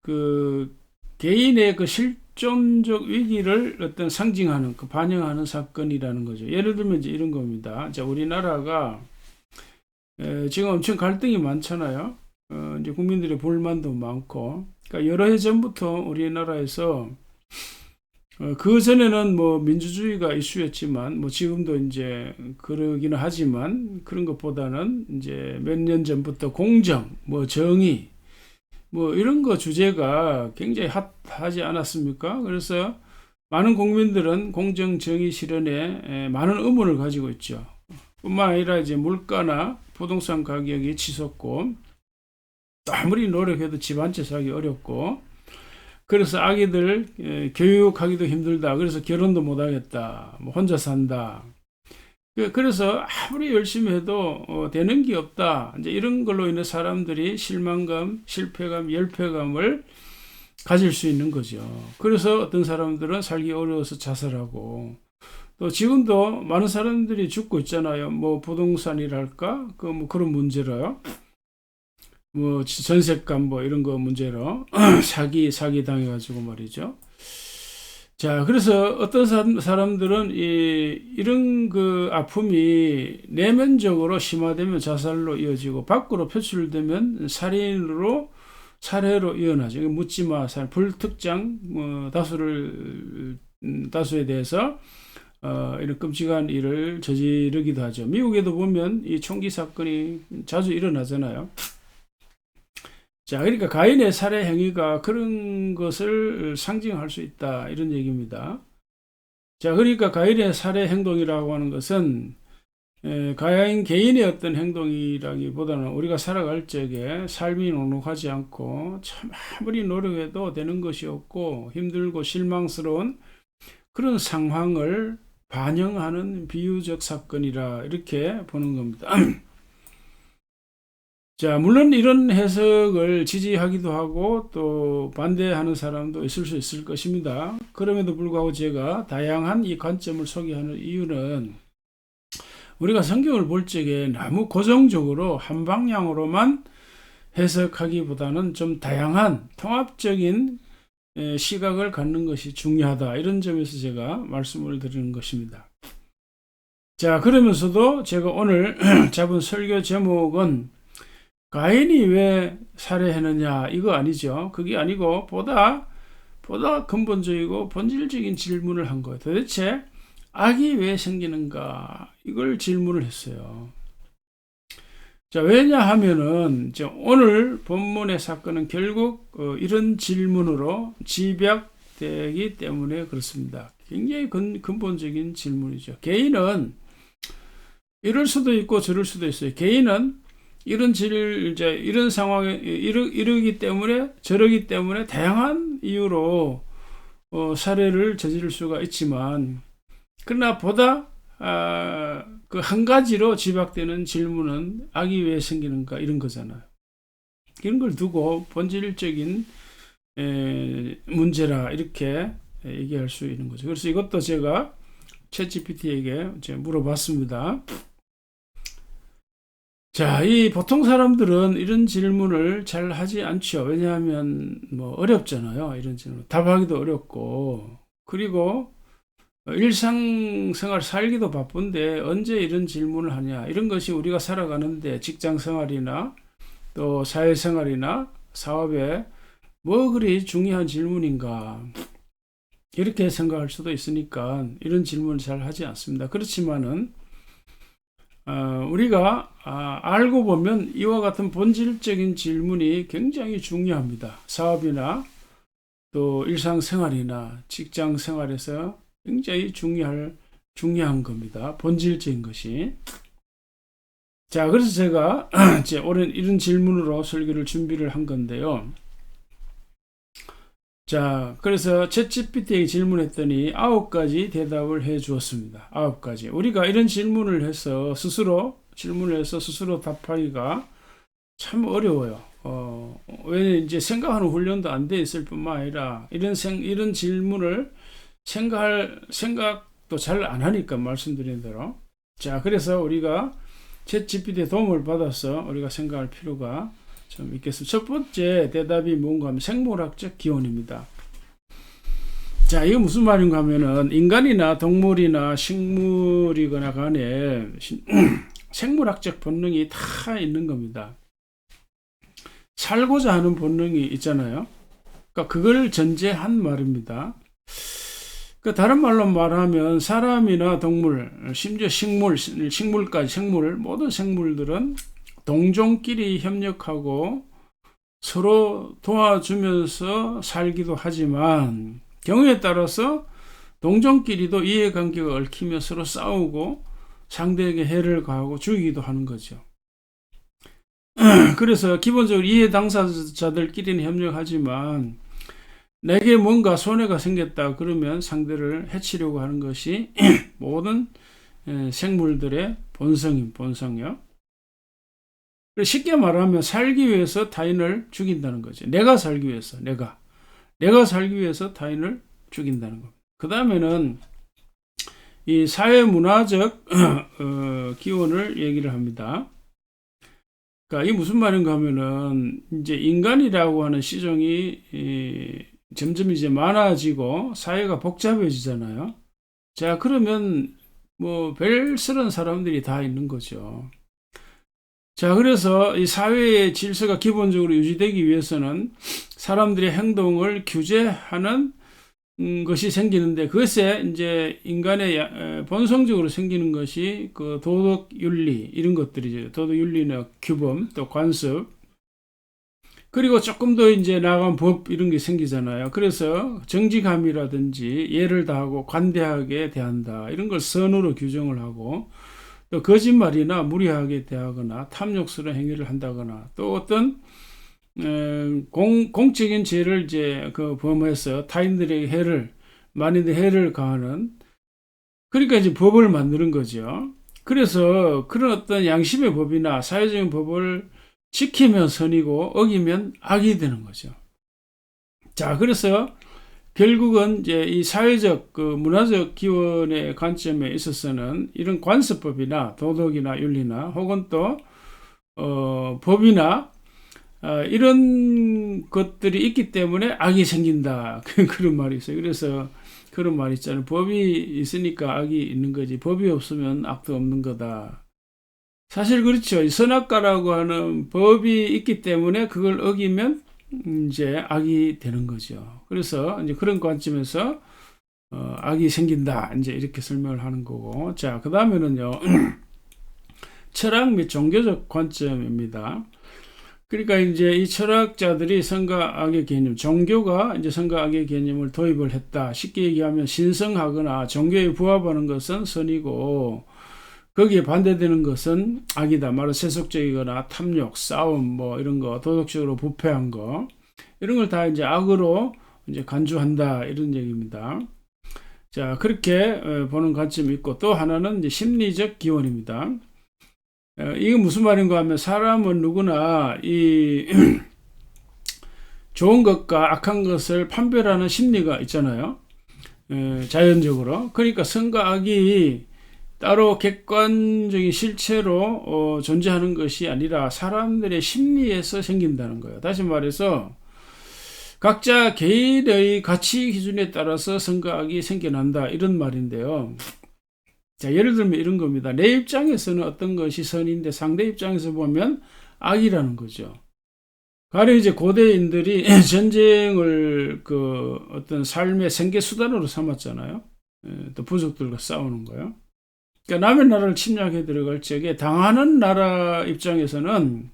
그 개인의 그 실존적 위기를 어떤 상징하는, 그 반영하는 사건이라는 거죠. 예를 들면 이제 이런 겁니다. 자, 우리나라가 지금 엄청 갈등이 많잖아요. 이제 국민들의 불만도 많고, 그러니까 여러 해 전부터 우리나라에서 그 전에는 뭐 민주주의가 이슈였지만, 뭐 지금도 이제 그러기는 하지만 그런 것보다는 이제 몇 년 전부터 공정, 뭐 정의, 뭐 이런 거 주제가 굉장히 핫하지 않았습니까? 그래서 많은 국민들은 공정 정의 실현에 많은 의문을 가지고 있죠. 뿐만 아니라 이제 물가나 부동산 가격이 치솟고 아무리 노력해도 집 한 채 사기 어렵고, 그래서 아기들 교육하기도 힘들다. 그래서 결혼도 못 하겠다. 뭐 혼자 산다. 그래서 아무리 열심히 해도 되는 게 없다. 이제 이런 걸로 인해 사람들이 실망감, 실패감, 열패감을 가질 수 있는 거죠. 그래서 어떤 사람들은 살기 어려워서 자살하고, 또 지금도 많은 사람들이 죽고 있잖아요. 뭐 부동산이랄까, 뭐 그런 문제로요. 뭐 전세값 뭐 이런 거 문제로 사기 당해가지고 말이죠. 자, 그래서 어떤 사람들은 이런 그 아픔이 내면적으로 심화되면 자살로 이어지고 밖으로 표출되면 살해로 이어나죠. 묻지마 살 불특정 다수에 대해서 이런 끔찍한 일을 저지르기도 하죠. 미국에도 보면 이 총기 사건이 자주 일어나잖아요. 자, 그러니까 가인의 살해 행위가 그런 것을 상징할 수 있다, 이런 얘기입니다. 자, 그러니까 가인의 살해 행동이라고 하는 것은 가인 개인의 어떤 행동이라기보다는 우리가 살아갈 적에 삶이 녹록하지 않고 참 아무리 노력해도 되는 것이 없고 힘들고 실망스러운 그런 상황을 반영하는 비유적 사건이라 이렇게 보는 겁니다. 자, 물론 이런 해석을 지지하기도 하고 또 반대하는 사람도 있을 수 있을 것입니다. 그럼에도 불구하고 제가 다양한 이 관점을 소개하는 이유는 우리가 성경을 볼 적에 너무 고정적으로 한 방향으로만 해석하기보다는 좀 다양한 통합적인 시각을 갖는 것이 중요하다, 이런 점에서 제가 말씀을 드리는 것입니다. 자, 그러면서도 제가 오늘 잡은 설교 제목은 가인이 왜 살해했느냐, 이거 아니죠. 그게 아니고 보다 근본적이고 본질적인 질문을 한 거예요. 도대체 악이 왜 생기는가, 이걸 질문을 했어요. 자, 왜냐하면은 오늘 본문의 사건은 결국 이런 질문으로 집약되기 때문에 그렇습니다. 굉장히 근본적인 질문이죠. 개인은 이럴 수도 있고 저럴 수도 있어요. 개인은 이런 상황에 이러기 때문에 저러기 때문에 다양한 이유로 살해를 저지를 수가 있지만, 그러나 보다 그 한 가지로 집약되는 질문은 악이 왜 생기는가 이런 거잖아요. 이런 걸 두고 본질적인 문제라 이렇게 얘기할 수 있는 거죠. 그래서 이것도 제가 챗GPT에게 물어봤습니다. 자, 이 보통 사람들은 이런 질문을 잘 하지 않죠. 왜냐하면 어렵잖아요. 이런 질문 답하기도 어렵고, 그리고 일상생활 살기도 바쁜데 언제 이런 질문을 하냐, 이런 것이 우리가 살아가는데 직장생활이나 또 사회생활이나 사업에 뭐 그리 중요한 질문인가, 이렇게 생각할 수도 있으니까 이런 질문을 잘 하지 않습니다. 그렇지만은 우리가 알고 보면 이와 같은 본질적인 질문이 굉장히 중요합니다. 사업이나 또 일상생활이나 직장생활에서 굉장히 중요한 겁니다. 본질적인 것이. 자, 그래서 제가 올해 이런 질문으로 설교를 준비를 한 건데요. 자, 그래서 챗GPT에게 질문했더니 9가지 대답을 해 주었습니다. 9가지. 우리가 이런 질문을 해서 스스로 답하기가 참 어려워요. 왜 이제 생각하는 훈련도 안 돼 있을 뿐만 아니라 이런 질문을 생각도 잘 안 하니까, 말씀드린 대로. 자, 그래서 우리가 챗GPT의 도움을 받아서 우리가 생각할 필요가 좀 있겠습니다. 첫 번째 대답이 뭔가 하면 생물학적 기원입니다. 자, 이거 무슨 말인가 하면은 인간이나 동물이나 식물이거나 간에 생물학적 본능이 다 있는 겁니다. 살고자 하는 본능이 있잖아요. 그러니까 그걸 전제한 말입니다. 그 다른 말로 말하면 사람이나 동물, 심지어 식물까지, 모든 생물들은 동종끼리 협력하고 서로 도와주면서 살기도 하지만, 경우에 따라서 동종끼리도 이해관계가 얽히며 서로 싸우고 상대에게 해를 가하고 죽이기도 하는 거죠. 그래서 기본적으로 이해 당사자들끼리는 협력하지만 내게 뭔가 손해가 생겼다 그러면 상대를 해치려고 하는 것이 모든 생물들의 본성이요. 쉽게 말하면 살기 위해서 타인을 죽인다는 거죠. 내가 살기 위해서, 내가 살기 위해서 타인을 죽인다는 겁니다. 그 다음에는 이 사회문화적 기원을 얘기를 합니다. 그러니까 이게 무슨 말인가 하면은 이제 인간이라고 하는 시종이 점점 이제 많아지고 사회가 복잡해지잖아요. 자, 그러면 별스런 사람들이 다 있는 거죠. 자, 그래서 이 사회의 질서가 기본적으로 유지되기 위해서는 사람들의 행동을 규제하는 것이 생기는데, 그것에 이제 인간의 본성적으로 생기는 것이 그 도덕 윤리, 이런 것들이죠. 도덕 윤리나 규범, 또 관습, 그리고 조금 더 이제 나아간 법, 이런 게 생기잖아요. 그래서 정직함이라든지 예를 다하고 관대하게 대한다, 이런 걸 선으로 규정을 하고, 또 거짓말이나 무리하게 대하거나 탐욕스러운 행위를 한다거나, 또 어떤 공적인 죄를 이제 범해서 타인들에게 많이들 해를 가하는, 그러니까 이제 법을 만드는 거죠. 그래서 그런 어떤 양심의 법이나 사회적인 법을 지키면 선이고 어기면 악이 되는 거죠. 자, 그래서 결국은 이제 이 사회적 문화적 기원의 관점에 있어서는 이런 관습법이나 도덕이나 윤리나 혹은 또 법이나 이런 것들이 있기 때문에 악이 생긴다. 그런 말이 있어요. 그래서 그런 말이 있잖아요. 법이 있으니까 악이 있는 거지, 법이 없으면 악도 없는 거다. 사실 그렇죠. 선악과라고 하는 법이 있기 때문에 그걸 어기면 이제 악이 되는 거죠. 그래서 이제 그런 관점에서 악이 생긴다, 이제 이렇게 설명을 하는 거고. 자, 그 다음에는요, 철학 및 종교적 관점입니다. 그러니까 이제 이 철학자들이 선과 악의 개념, 종교가 이제 선과 악의 개념을 도입을 했다. 쉽게 얘기하면 신성하거나 종교에 부합하는 것은 선이고, 거기에 반대되는 것은 악이다. 말로 세속적이거나 탐욕, 싸움, 뭐 이런 거, 도덕적으로 부패한 거, 이런 걸 다 이제 악으로 이제 간주한다. 이런 얘기입니다. 자, 그렇게 보는 관점이 있고, 또 하나는 이제 심리적 기원입니다. 이게 무슨 말인가 하면, 사람은 누구나 이 좋은 것과 악한 것을 판별하는 심리가 있잖아요. 자연적으로. 그러니까 선과 악이 따로 객관적인 실체로 존재하는 것이 아니라 사람들의 심리에서 생긴다는 거예요. 다시 말해서 각자 개인의 가치 기준에 따라서 선과 악이 생겨난다, 이런 말인데요. 자, 예를 들면 이런 겁니다. 내 입장에서는 어떤 것이 선인데 상대 입장에서 보면 악이라는 거죠. 가령 이제 고대인들이 전쟁을 그 어떤 삶의 생계 수단으로 삼았잖아요. 또 부족들과 싸우는 거요. 그러니까 남의 나라를 침략해 들어갈 적에 당하는 나라 입장에서는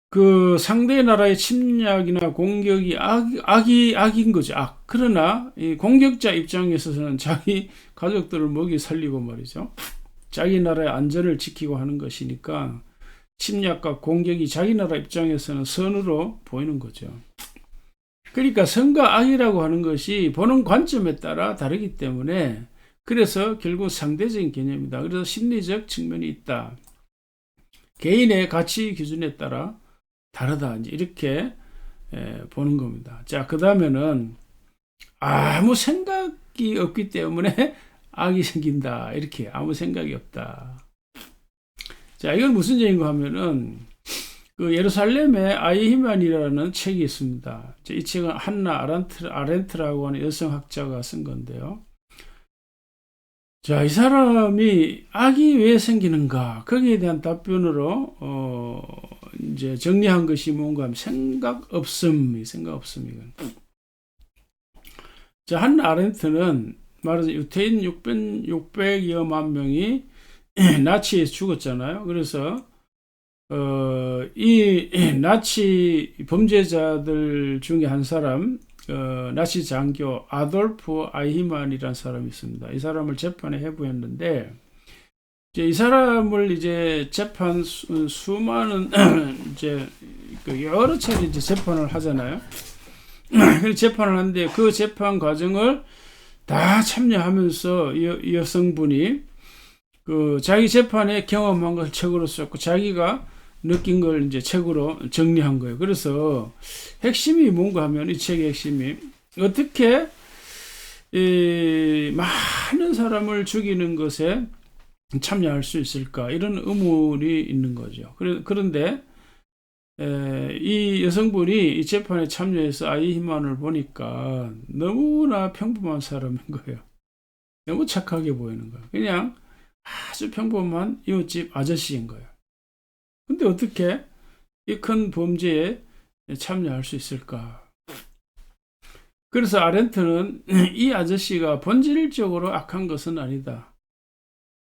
그 상대 나라의 침략이나 공격이 악인 거죠. 악. 그러나 이 공격자 입장에서는 자기 가족들을 먹이 살리고 말이죠. 자기 나라의 안전을 지키고 하는 것이니까 침략과 공격이 자기 나라 입장에서는 선으로 보이는 거죠. 그러니까 선과 악이라고 하는 것이 보는 관점에 따라 다르기 때문에, 그래서 결국 상대적인 개념이다. 그래서 심리적 측면이 있다. 개인의 가치 기준에 따라 다르다. 이렇게 보는 겁니다. 자, 그 다음에는 아무 생각이 없기 때문에 악이 생긴다. 이렇게 아무 생각이 없다. 자, 이건 무슨 얘기인가 하면은 그 예루살렘의 아이히만이라는 책이 있습니다. 이 책은 한나 아렌트라고 하는 여성학자가 쓴 건데요. 자, 이 사람이 악이 왜 생기는가, 거기에 대한 답변으로 이제 정리한 것이 뭔가 하면 생각 없음이건. 자, 한나 아렌트는 말하자면 유태인 600여만 명이 나치에서 죽었잖아요. 그래서 이 나치 범죄자들 중에 한 사람, 나치 장교 아돌프 아이히만이라는 사람이 있습니다. 이 사람을 재판에 회부했는데, 이제 이 사람을 이제 재판 수많은 이제 여러 차례 이제 재판을 하잖아요. 그 재판을 하는데 그 재판 과정을 다 참여하면서 이 여성분이 그 자기 재판에 경험한 걸 책으로 썼고 자기가 느낀 걸 이제 책으로 정리한 거예요. 그래서 핵심이 뭔가 하면, 이 책의 핵심이 어떻게 많은 사람을 죽이는 것에 참여할 수 있을까, 이런 의문이 있는 거죠. 그런데 이 여성분이 이 재판에 참여해서 아이히만을 보니까 너무나 평범한 사람인 거예요. 너무 착하게 보이는 거예요. 그냥 아주 평범한 이웃집 아저씨인 거예요. 근데 어떻게 이 큰 범죄에 참여할 수 있을까? 그래서 아렌트는 이 아저씨가 본질적으로 악한 것은 아니다.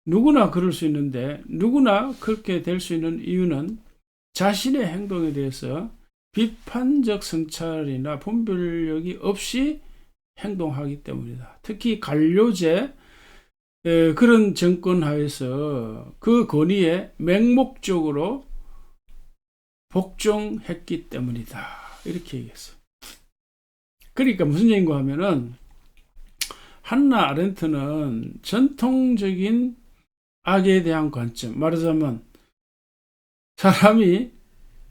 누구나 그럴 수 있는데, 누구나 그렇게 될 수 있는 이유는 자신의 행동에 대해서 비판적 성찰이나 분별력이 없이 행동하기 때문이다. 특히 관료제, 그런 정권 하에서 그 권위에 맹목적으로 복종했기 때문이다. 이렇게 얘기했어요. 그러니까 무슨 얘기인가 하면은, 한나 아렌트는 전통적인 악에 대한 관점, 말하자면 사람이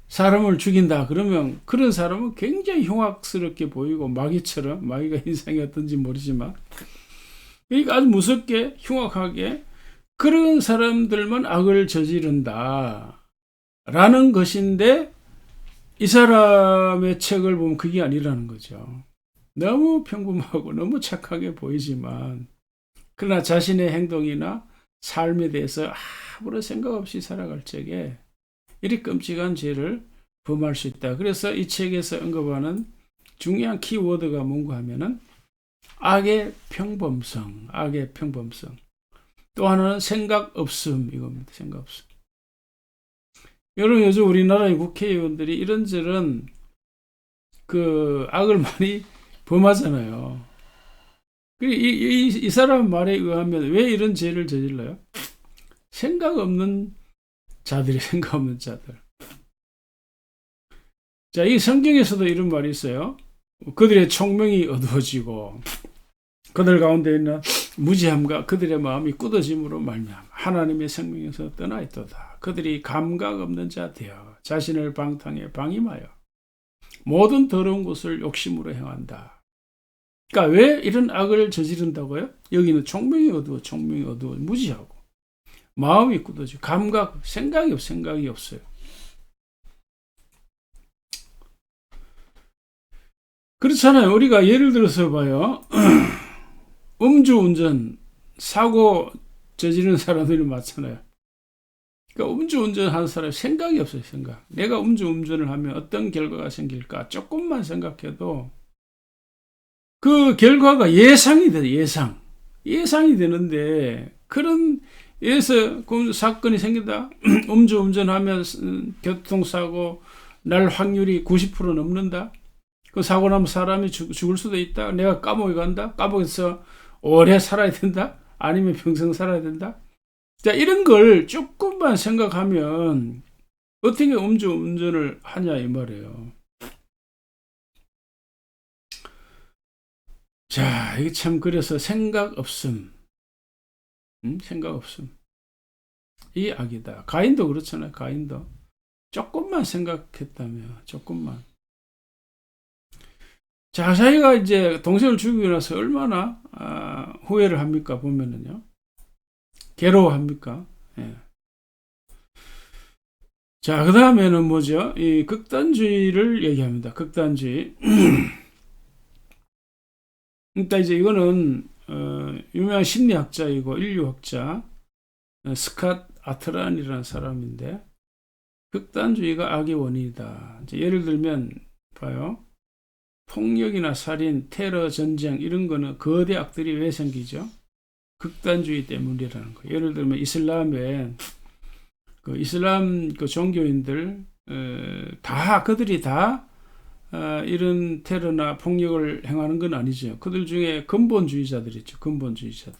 사람을 죽인다 그러면 그런 사람은 굉장히 흉악스럽게 보이고 마귀가 인상이 어떤지 모르지만, 그러니까 아주 무섭게 흉악하게 그런 사람들만 악을 저지른다 라는 것인데, 이 사람의 책을 보면 그게 아니라는 거죠. 너무 평범하고 너무 착하게 보이지만, 그러나 자신의 행동이나 삶에 대해서 아무런 생각 없이 살아갈 적에 이리 끔찍한 죄를 범할 수 있다. 그래서 이 책에서 언급하는 중요한 키워드가 뭔가 하면은 악의 평범성. 또 하나는 생각 없음, 이겁니다. 생각 없음. 여러분, 요즘 우리나라의 국회의원들이 이런저런 그 악을 많이 범하잖아요. 이 사람 말에 의하면 왜 이런 죄를 저질러요? 생각 없는 자들이 생각 없는 자들. 자, 이 성경에서도 이런 말이 있어요. 그들의 총명이 어두워지고 그들 가운데 있는 무지함과 그들의 마음이 굳어짐으로 말미암아 하나님의 생명에서 떠나 있도다. 그들이 감각 없는 자 되어 자신을 방탕에 방임하여 모든 더러운 것을 욕심으로 행한다. 그러니까 왜 이런 악을 저지른다고요? 여기는 총명이 어두워 무지하고 마음이 굳어지고 감각, 생각이 없어요. 그렇잖아요. 우리가 예를 들어서 봐요. 음주운전 사고 저지르는 사람들이 많잖아요. 그러니까 음주운전 하는 사람이 생각이 없어요. 생각. 내가 음주운전을 하면 어떤 결과가 생길까 조금만 생각해도 그 결과가 예상이 돼요. 예상이 되는데 그런 예서 사건이 생긴다. 음주운전하면 교통사고 날 확률이 90% 넘는다. 그 사고 나면 사람이 죽을 수도 있다. 내가 감옥에 간다. 감옥에서 오래 살아야 된다. 아니면 평생 살아야 된다. 자, 이런 걸 조금만 생각하면 어떻게 음주운전을 하냐 이 말이에요. 자, 이게 참 그래서 생각 없음. 생각 없음. 이 악이다. 가인도 그렇잖아요. 가인도 조금만 생각했다며. 조금만. 자, 자기가 이제 동생을 죽이고 나서 얼마나 후회를 합니까? 보면은요. 괴로워합니까? 예. 자, 그 다음에는 뭐죠? 이 극단주의를 얘기합니다. 극단주의. 일단 이제 이거는 유명한 심리학자이고 인류학자 스캇 아트란이라는 사람인데 극단주의가 악의 원인이다. 이제 예를 들면 봐요. 폭력이나 살인, 테러, 전쟁 이런 거는 거대 악들이 왜 생기죠? 극단주의 때문이라는 거. 예를 들면 이슬람에 그 이슬람 그 종교인들 그들이 다 이런 테러나 폭력을 행하는 건 아니죠. 그들 중에 근본주의자들이 있죠. 근본주의자들.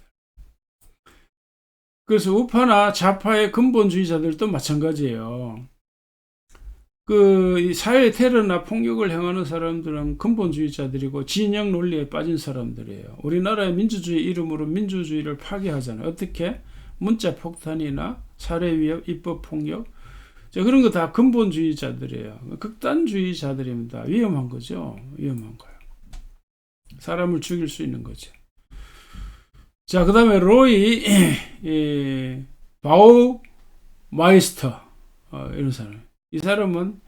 그래서 우파나 좌파의 근본주의자들도 마찬가지예요. 이 사회 테러나 폭력을 행하는 사람들은 근본주의자들이고 진영 논리에 빠진 사람들이에요. 우리나라의 민주주의 이름으로 민주주의를 파괴하잖아요. 어떻게? 문자 폭탄이나 살해 위협, 입법 폭력. 자, 그런 거 다 근본주의자들이에요. 극단주의자들입니다. 위험한 거죠. 위험한 거예요. 사람을 죽일 수 있는 거죠. 자, 그 다음에 로이 바우마이스터 이런 사람. 이 사람은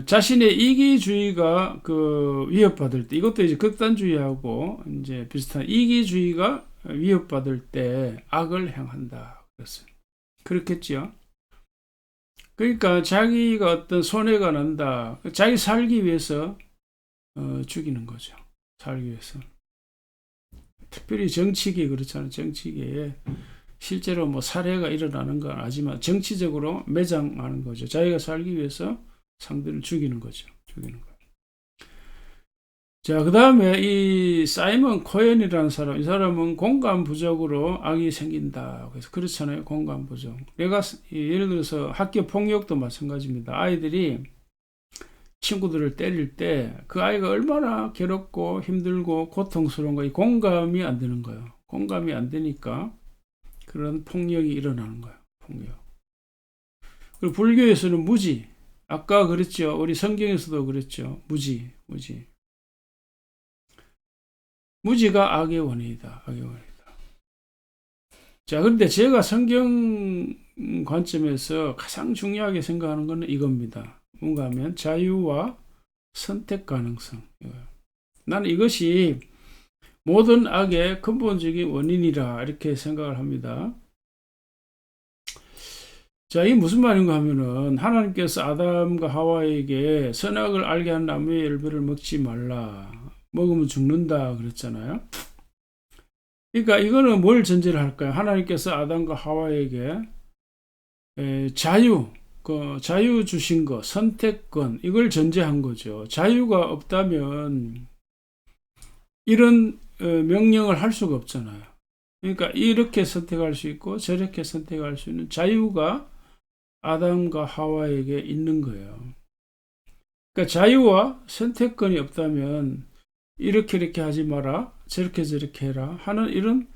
자신의 이기주의가 위협받을 때, 이것도 이제 극단주의하고 이제 비슷한 이기주의가 위협받을 때 악을 행한다. 그랬어요. 그렇겠죠. 그러니까 자기가 어떤 손해가 난다. 자기 살기 위해서 죽이는 거죠. 살기 위해서. 특별히 정치계 그렇잖아요. 정치계에 실제로 뭐 살해가 일어나는 건 아니지만 정치적으로 매장하는 거죠. 자기가 살기 위해서 상대를 죽이는 거죠. 죽이는 거예요. 자, 그 다음에 이 사이먼 코엔이라는 사람, 이 사람은 공감 부족으로 악이 생긴다. 그래서 그렇잖아요. 공감 부족. 내가 예를 들어서 학교 폭력도 마찬가지입니다. 아이들이 친구들을 때릴 때 그 아이가 얼마나 괴롭고 힘들고 고통스러운가, 이 공감이 안 되는 거예요. 공감이 안 되니까 그런 폭력이 일어나는 거예요. 폭력. 그리고 불교에서는 무지. 아까 그랬죠. 우리 성경에서도 그랬죠. 무지. 무지가 악의 원인이다. 악의 원인이다. 자, 그런데 제가 성경 관점에서 가장 중요하게 생각하는 것은 이겁니다. 뭔가 하면 자유와 선택 가능성. 나는 이것이 모든 악의 근본적인 원인이라 이렇게 생각을 합니다. 자, 이게 무슨 말인가 하면은 하나님께서 아담과 하와에게 선악을 알게 한 나무의 열매를 먹지 말라. 먹으면 죽는다 그랬잖아요. 그러니까 이거는 뭘 전제를 할까요? 하나님께서 아담과 하와에게 자유 주신 거, 선택권 이걸 전제한 거죠. 자유가 없다면 이런 명령을 할 수가 없잖아요. 그러니까 이렇게 선택할 수 있고 저렇게 선택할 수 있는 자유가 아담과 하와에게 있는 거예요. 그러니까 자유와 선택권이 없다면 이렇게 하지 마라, 저렇게 해라 하는 이런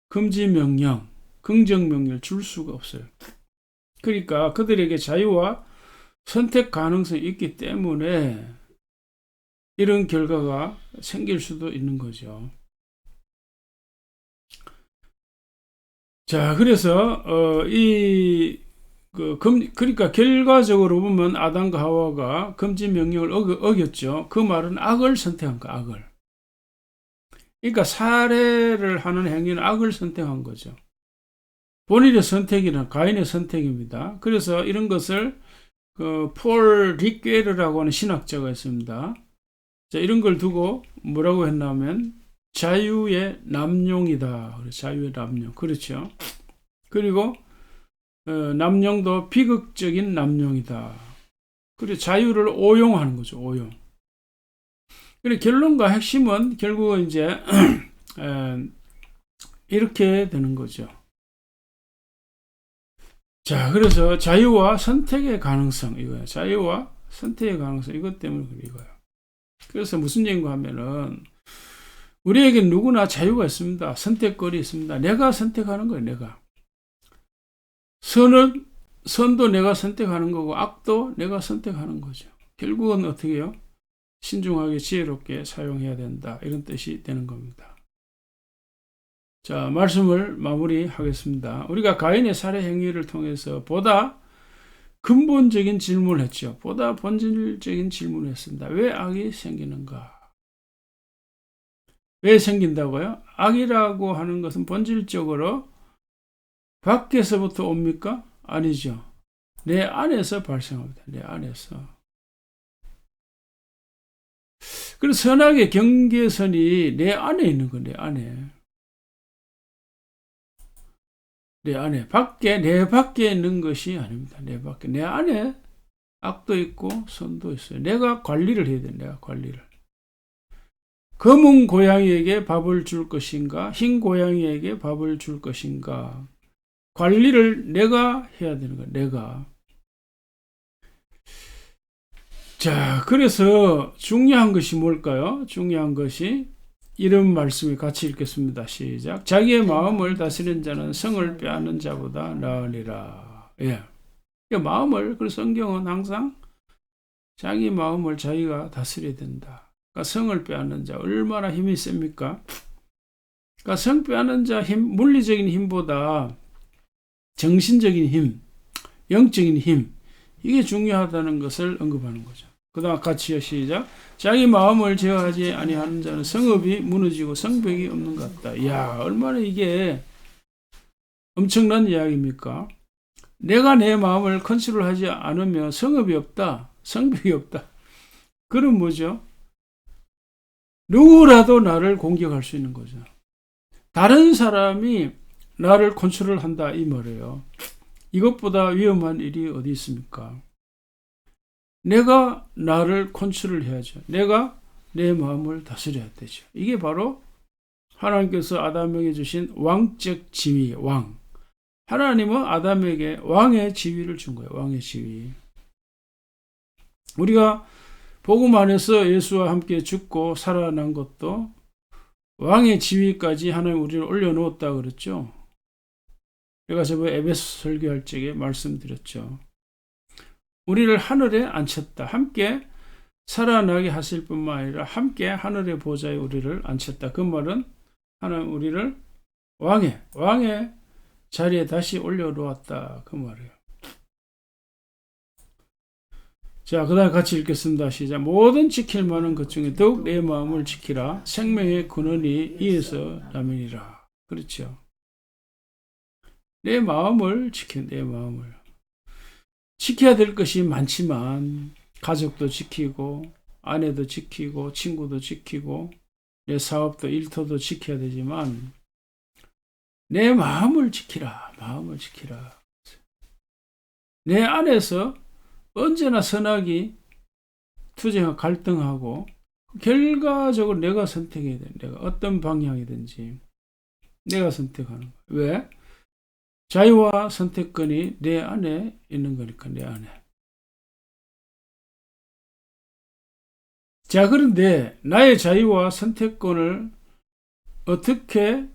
금지 명령, 긍정 명령을 줄 수가 없어요. 그러니까 그들에게 자유와 선택 가능성이 있기 때문에 이런 결과가 생길 수도 있는 거죠. 자, 그래서 그러니까 결과적으로 보면 아담과 하와가 금지 명령을 어겼죠. 그 말은 악을 선택한 거, 악을. 그러니까 살해를 하는 행위는 악을 선택한 거죠. 본인의 선택이란 가인의 선택입니다. 그래서 이런 것을 폴 리퀘르라고 하는 신학자가 있습니다. 자, 이런 걸 두고 뭐라고 했냐면 자유의 남용이다. 자유의 남용. 그렇죠. 그리고 남용도 비극적인 남용이다. 그리고 자유를 오용하는 거죠. 오용. 그리고 결론과 핵심은 결국은 이제 이렇게 되는 거죠. 자, 그래서 자유와 선택의 가능성 이거예요. 자유와 선택의 가능성 이것 때문에 이거예요. 그래서 무슨 얘기인가 하면은 우리에게 누구나 자유가 있습니다. 선택권이 있습니다. 내가 선택하는 거예요. 내가. 선도 내가 선택하는 거고 악도 내가 선택하는 거죠. 결국은 어떻게 해요? 신중하게 지혜롭게 사용해야 된다. 이런 뜻이 되는 겁니다. 자, 말씀을 마무리하겠습니다. 우리가 가인의 살해 행위를 통해서 보다 근본적인 질문을 했죠. 보다 본질적인 질문을 했습니다. 왜 악이 생기는가? 왜 생긴다고요? 악이라고 하는 것은 본질적으로 밖에서부터 옵니까? 아니죠. 내 안에서 발생합니다. 내 안에서. 그래서 선악의 경계선이 내 안에 있는 거예요. 내 안에. 내 안에. 내 밖에 있는 것이 아닙니다. 내 밖에. 내 안에 악도 있고 선도 있어요. 내가 관리를 해야 돼요. 내가 관리를. 검은 고양이에게 밥을 줄 것인가? 흰 고양이에게 밥을 줄 것인가? 관리를 내가 해야 되는 거야. 내가. 자, 그래서 중요한 것이 뭘까요? 중요한 것이 이런 말씀이 같이 읽겠습니다. 시작. 자기의 마음을 다스리는 자는 성을 빼앗는 자보다 나으리라. 예. 마음을, 그래서 성경은 항상 자기 마음을 자기가 다스려야 된다. 그러니까 성을 빼앗는 자, 얼마나 힘이 셉니까? 그러니까 성 빼앗는 자 힘, 물리적인 힘보다 정신적인 힘, 영적인 힘, 이게 중요하다는 것을 언급하는 거죠. 그 다음 같이요. 시작. 자기 마음을 제어하지 아니하는 자는 성읍이 무너지고 성벽이 없는 것 같다. 이야, 얼마나 이게 엄청난 이야기입니까? 내가 내 마음을 컨트롤하지 않으면 성읍이 없다. 성벽이 없다. 그럼 뭐죠? 누구라도 나를 공격할 수 있는 거죠. 다른 사람이 나를 컨트롤한다 이 말이에요. 이것보다 위험한 일이 어디 있습니까? 내가 나를 컨트롤해야죠. 내가 내 마음을 다스려야 되죠. 이게 바로 하나님께서 아담에게 주신 왕적 지위, 왕. 하나님은 아담에게 왕의 지위를 준 거예요. 왕의 지위. 우리가 복음 안에서 예수와 함께 죽고 살아난 것도 왕의 지위까지 하나님 우리를 올려놓았다 그랬죠. 제가 저번에 에베소 설교할 적에 말씀드렸죠. 우리를 하늘에 앉혔다. 함께 살아나게 하실 뿐만 아니라 함께 하늘의 보좌에 우리를 앉혔다. 그 말은 하나님 우리를 왕의 자리에 다시 올려놓았다. 그 말이에요. 자, 그 다음에 같이 읽겠습니다. 시작. 모든 지킬 만한 것 중에 더욱 내 마음을 지키라. 생명의 근원이 이에서 나면이라. 그렇죠. 내 마음을 내 마음을. 지켜야 될 것이 많지만, 가족도 지키고, 아내도 지키고, 친구도 지키고, 내 사업도 일터도 지켜야 되지만, 내 마음을 지키라. 마음을 지키라. 내 안에서 언제나 선악이 투쟁하고 갈등하고 결과적으로 내가 선택해야 돼. 내가 어떤 방향이든지 내가 선택하는 거야. 왜? 자유와 선택권이 내 안에 있는 거니까, 내 안에. 자, 그런데 나의 자유와 선택권을 어떻게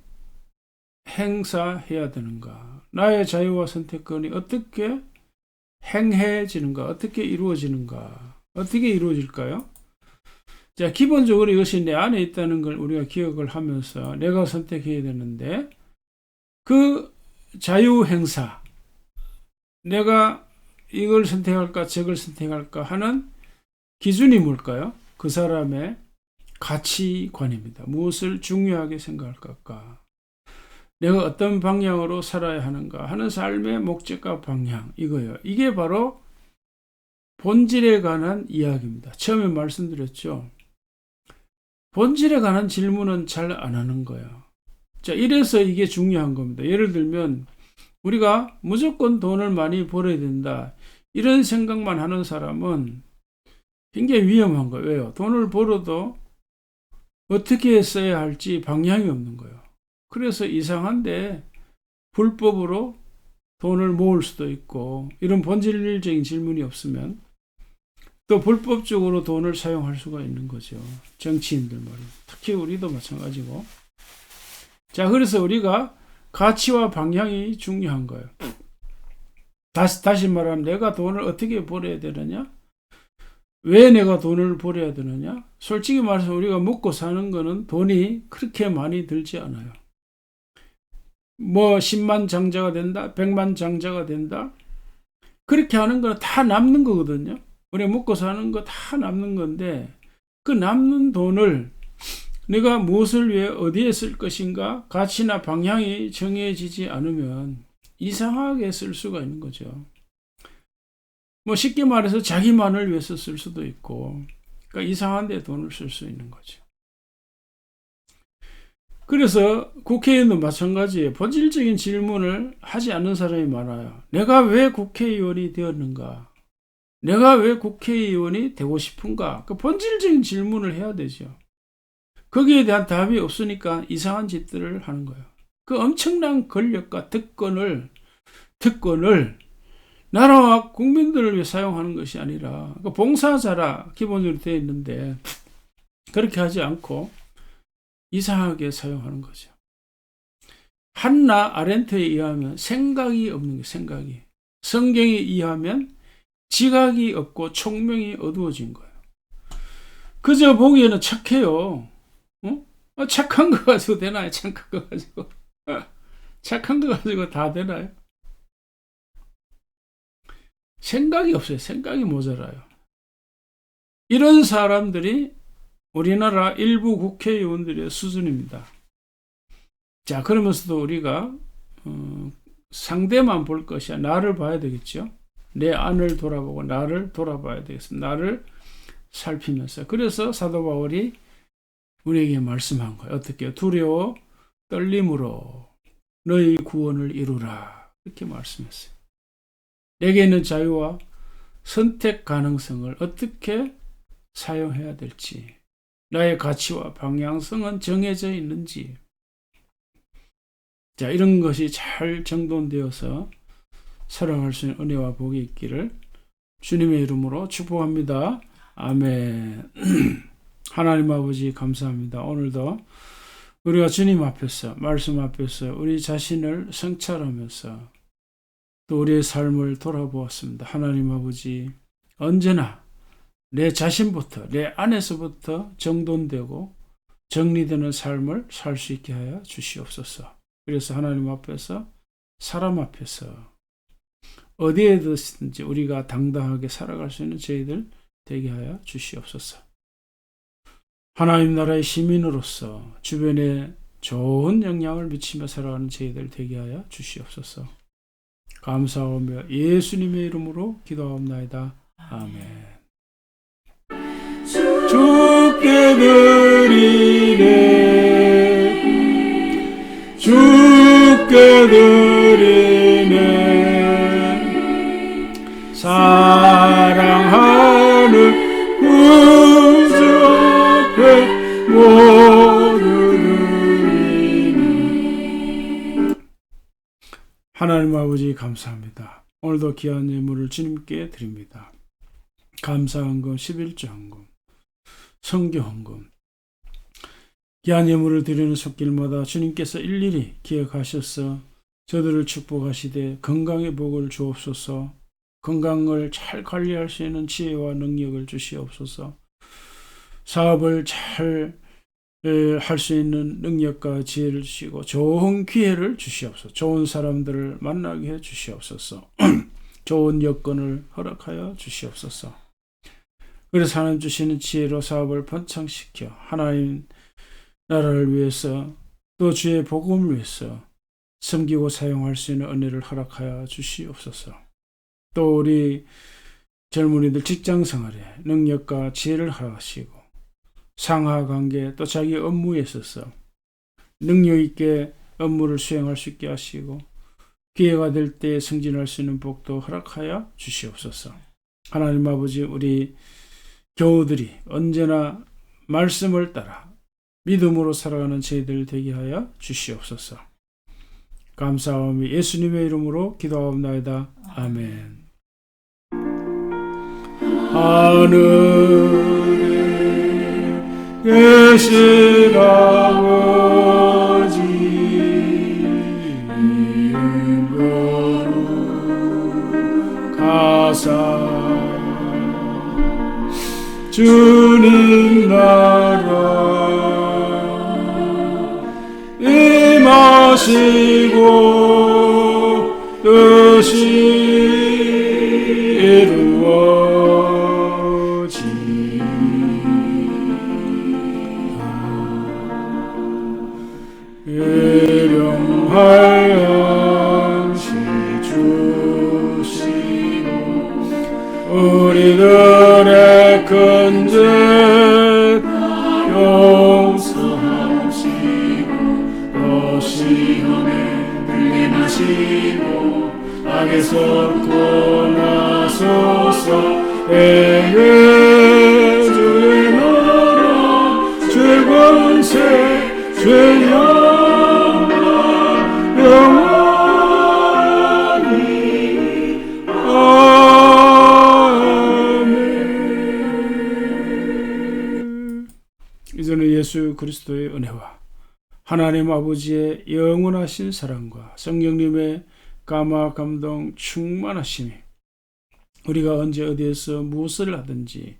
행사해야 되는가? 나의 자유와 선택권이 어떻게 행해지는가? 어떻게 이루어지는가? 어떻게 이루어질까요? 자, 기본적으로 이것이 내 안에 있다는 걸 우리가 기억을 하면서 내가 선택해야 되는데, 그 자유 행사, 내가 이걸 선택할까 저걸 선택할까 하는 기준이 뭘까요? 그 사람의 가치관입니다. 무엇을 중요하게 생각할 것까? 내가 어떤 방향으로 살아야 하는가 하는 삶의 목적과 방향, 이거예요. 이게 바로 본질에 관한 이야기입니다. 처음에 말씀드렸죠. 본질에 관한 질문은 잘 안 하는 거예요. 자, 이래서 이게 중요한 겁니다. 예를 들면 우리가 무조건 돈을 많이 벌어야 된다, 이런 생각만 하는 사람은 굉장히 위험한 거예요. 왜요? 돈을 벌어도 어떻게 써야 할지 방향이 없는 거예요. 그래서 이상한데 불법으로 돈을 모을 수도 있고, 이런 본질적인 질문이 없으면 또 불법적으로 돈을 사용할 수가 있는 거죠. 정치인들 말이에요. 특히 우리도 마찬가지고. 자, 그래서 우리가 가치와 방향이 중요한 거예요. 다시 말하면 내가 돈을 어떻게 벌어야 되느냐? 왜 내가 돈을 벌어야 되느냐? 솔직히 말해서 우리가 먹고 사는 거는 돈이 그렇게 많이 들지 않아요. 뭐 10만 장자가 된다, 100만 장자가 된다, 그렇게 하는 건 다 남는 거거든요. 우리가 먹고 사는 거 다 남는 건데, 그 남는 돈을 내가 무엇을 위해 어디에 쓸 것인가 가치나 방향이 정해지지 않으면 이상하게 쓸 수가 있는 거죠. 뭐 쉽게 말해서 자기만을 위해서 쓸 수도 있고, 그러니까 이상한 데 돈을 쓸 수 있는 거죠. 그래서 국회의원도 마찬가지예요. 본질적인 질문을 하지 않는 사람이 많아요. 내가 왜 국회의원이 되었는가? 내가 왜 국회의원이 되고 싶은가? 그 본질적인 질문을 해야 되죠. 거기에 대한 답이 없으니까 이상한 짓들을 하는 거예요. 그 엄청난 권력과 특권을 나라와 국민들을 위해 사용하는 것이 아니라, 그 봉사자라 기본적으로 되어 있는데 그렇게 하지 않고 이상하게 사용하는 거죠. 한나 아렌트에 의하면 생각이 없는 거예요. 생각이. 성경에 의하면 지각이 없고 총명이 어두워진 거예요. 그저 보기에는 착해요. 착한 거 가지고 되나요? 착한 거 가지고. 착한 거 가지고 다 되나요? 생각이 없어요. 생각이 모자라요. 이런 사람들이 우리나라 일부 국회의원들의 수준입니다. 자, 그러면서도 우리가 상대만 볼 것이 아니라 나를 봐야 되겠죠. 내 안을 돌아보고 나를 돌아봐야 되겠습니다. 나를 살피면서. 그래서 사도 바울이 우리에게 말씀한 거예요. 어떻게? 두려워 떨림으로 너희 구원을 이루라, 이렇게 말씀했어요. 내게 있는 자유와 선택 가능성을 어떻게 사용해야 될지, 나의 가치와 방향성은 정해져 있는지, 자, 이런 것이 잘 정돈되어서 살아갈 수 있는 은혜와 복이 있기를 주님의 이름으로 축복합니다. 아멘. 하나님 아버지 감사합니다. 오늘도 우리가 주님 앞에서, 말씀 앞에서 우리 자신을 성찰하면서 또 우리의 삶을 돌아보았습니다. 하나님 아버지, 언제나 내 자신부터, 내 안에서부터 정돈되고 정리되는 삶을 살 수 있게 하여 주시옵소서. 그래서 하나님 앞에서, 사람 앞에서 어디에든지 우리가 당당하게 살아갈 수 있는 저희들 되게 하여 주시옵소서. 하나님 나라의 시민으로서 주변에 좋은 영향을 미치며 살아가는 저희들 되게 하여 주시옵소서. 감사하며 예수님의 이름으로 기도하옵나이다. 아멘. 주께 드리네, 주께 드리네, 사랑하는 구주 앞에 모두 드리네. 아버지 감사합니다. 오늘도 귀한 예물을 주님께 드립니다. 감사헌금, 11조헌금, 성교헌금, 귀한 예물을 드리는 손길마다 주님께서 일일이 기억하셔서 저들을 축복하시되 건강의 복을 주옵소서. 건강을 잘 관리할 수 있는 지혜와 능력을 주시옵소서. 사업을 잘 할 수 있는 능력과 지혜를 주시고 좋은 기회를 주시옵소서. 좋은 사람들을 만나게 해 주시옵소서. 좋은 여건을 허락하여 주시옵소서. 그래서 하나님 주시는 지혜로 사업을 번창시켜 하나님 나라를 위해서 또 주의 복음을 위해서 섬기고 사용할 수 있는 은혜를 허락하여 주시옵소서. 또 우리 젊은이들 직장 생활에 능력과 지혜를 허락하시고 상하 관계 또 자기 업무에 있어서 능력 있게 업무를 수행할 수 있게 하시고 기회가 될 때 승진할 수 있는 복도 허락하여 주시옵소서. 하나님 아버지, 우리 교우들이 언제나 말씀을 따라 믿음으로 살아가는 저희들 되게 하여 주시옵소서. 감사하며 예수님의 이름으로 기도하옵나이다. 아멘. 하늘에 계신 아버지, 이름 거룩하사 주님 나라 임하시고 뜻이 일용할 양식 주시고 우리들의 큰 죄 용서하시고 또 시험에 들게 하시고 악에서 구원하소서. 주의 나라 주의 권세 주의 영광 영원히 아멘. 이제는 예수 그리스도의 은혜와 하나님 아버지의 영원하신 사랑과 성령님의 감화 감동 충만하심이 우리가 언제 어디에서 무엇을 하든지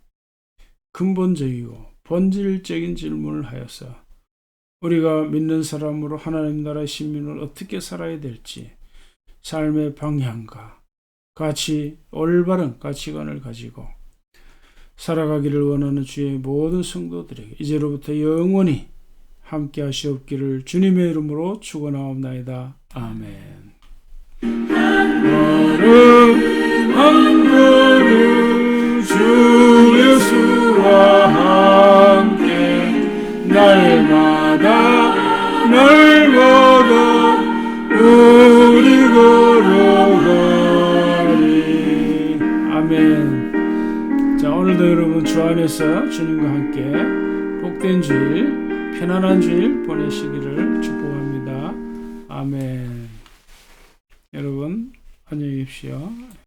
근본적이고 본질적인 질문을 하여서 우리가 믿는 사람으로 하나님 나라의 시민을 어떻게 살아야 될지 삶의 방향과 가치, 올바른 가치관을 가지고 살아가기를 원하는 주의 모든 성도들에게 이제로부터 영원히 함께 하시옵기를 주님의 이름으로 축원하옵나이다. 아멘. 한 걸음 주 예수와 함께 날마다 우리 걸어가리. 아멘. 자, 오늘도 여러분 주 안에서 주님과 함께 복된 주일, 편안한 주일 보내시기를 축복합니다. 아멘. 여러분 안녕히 계십시오.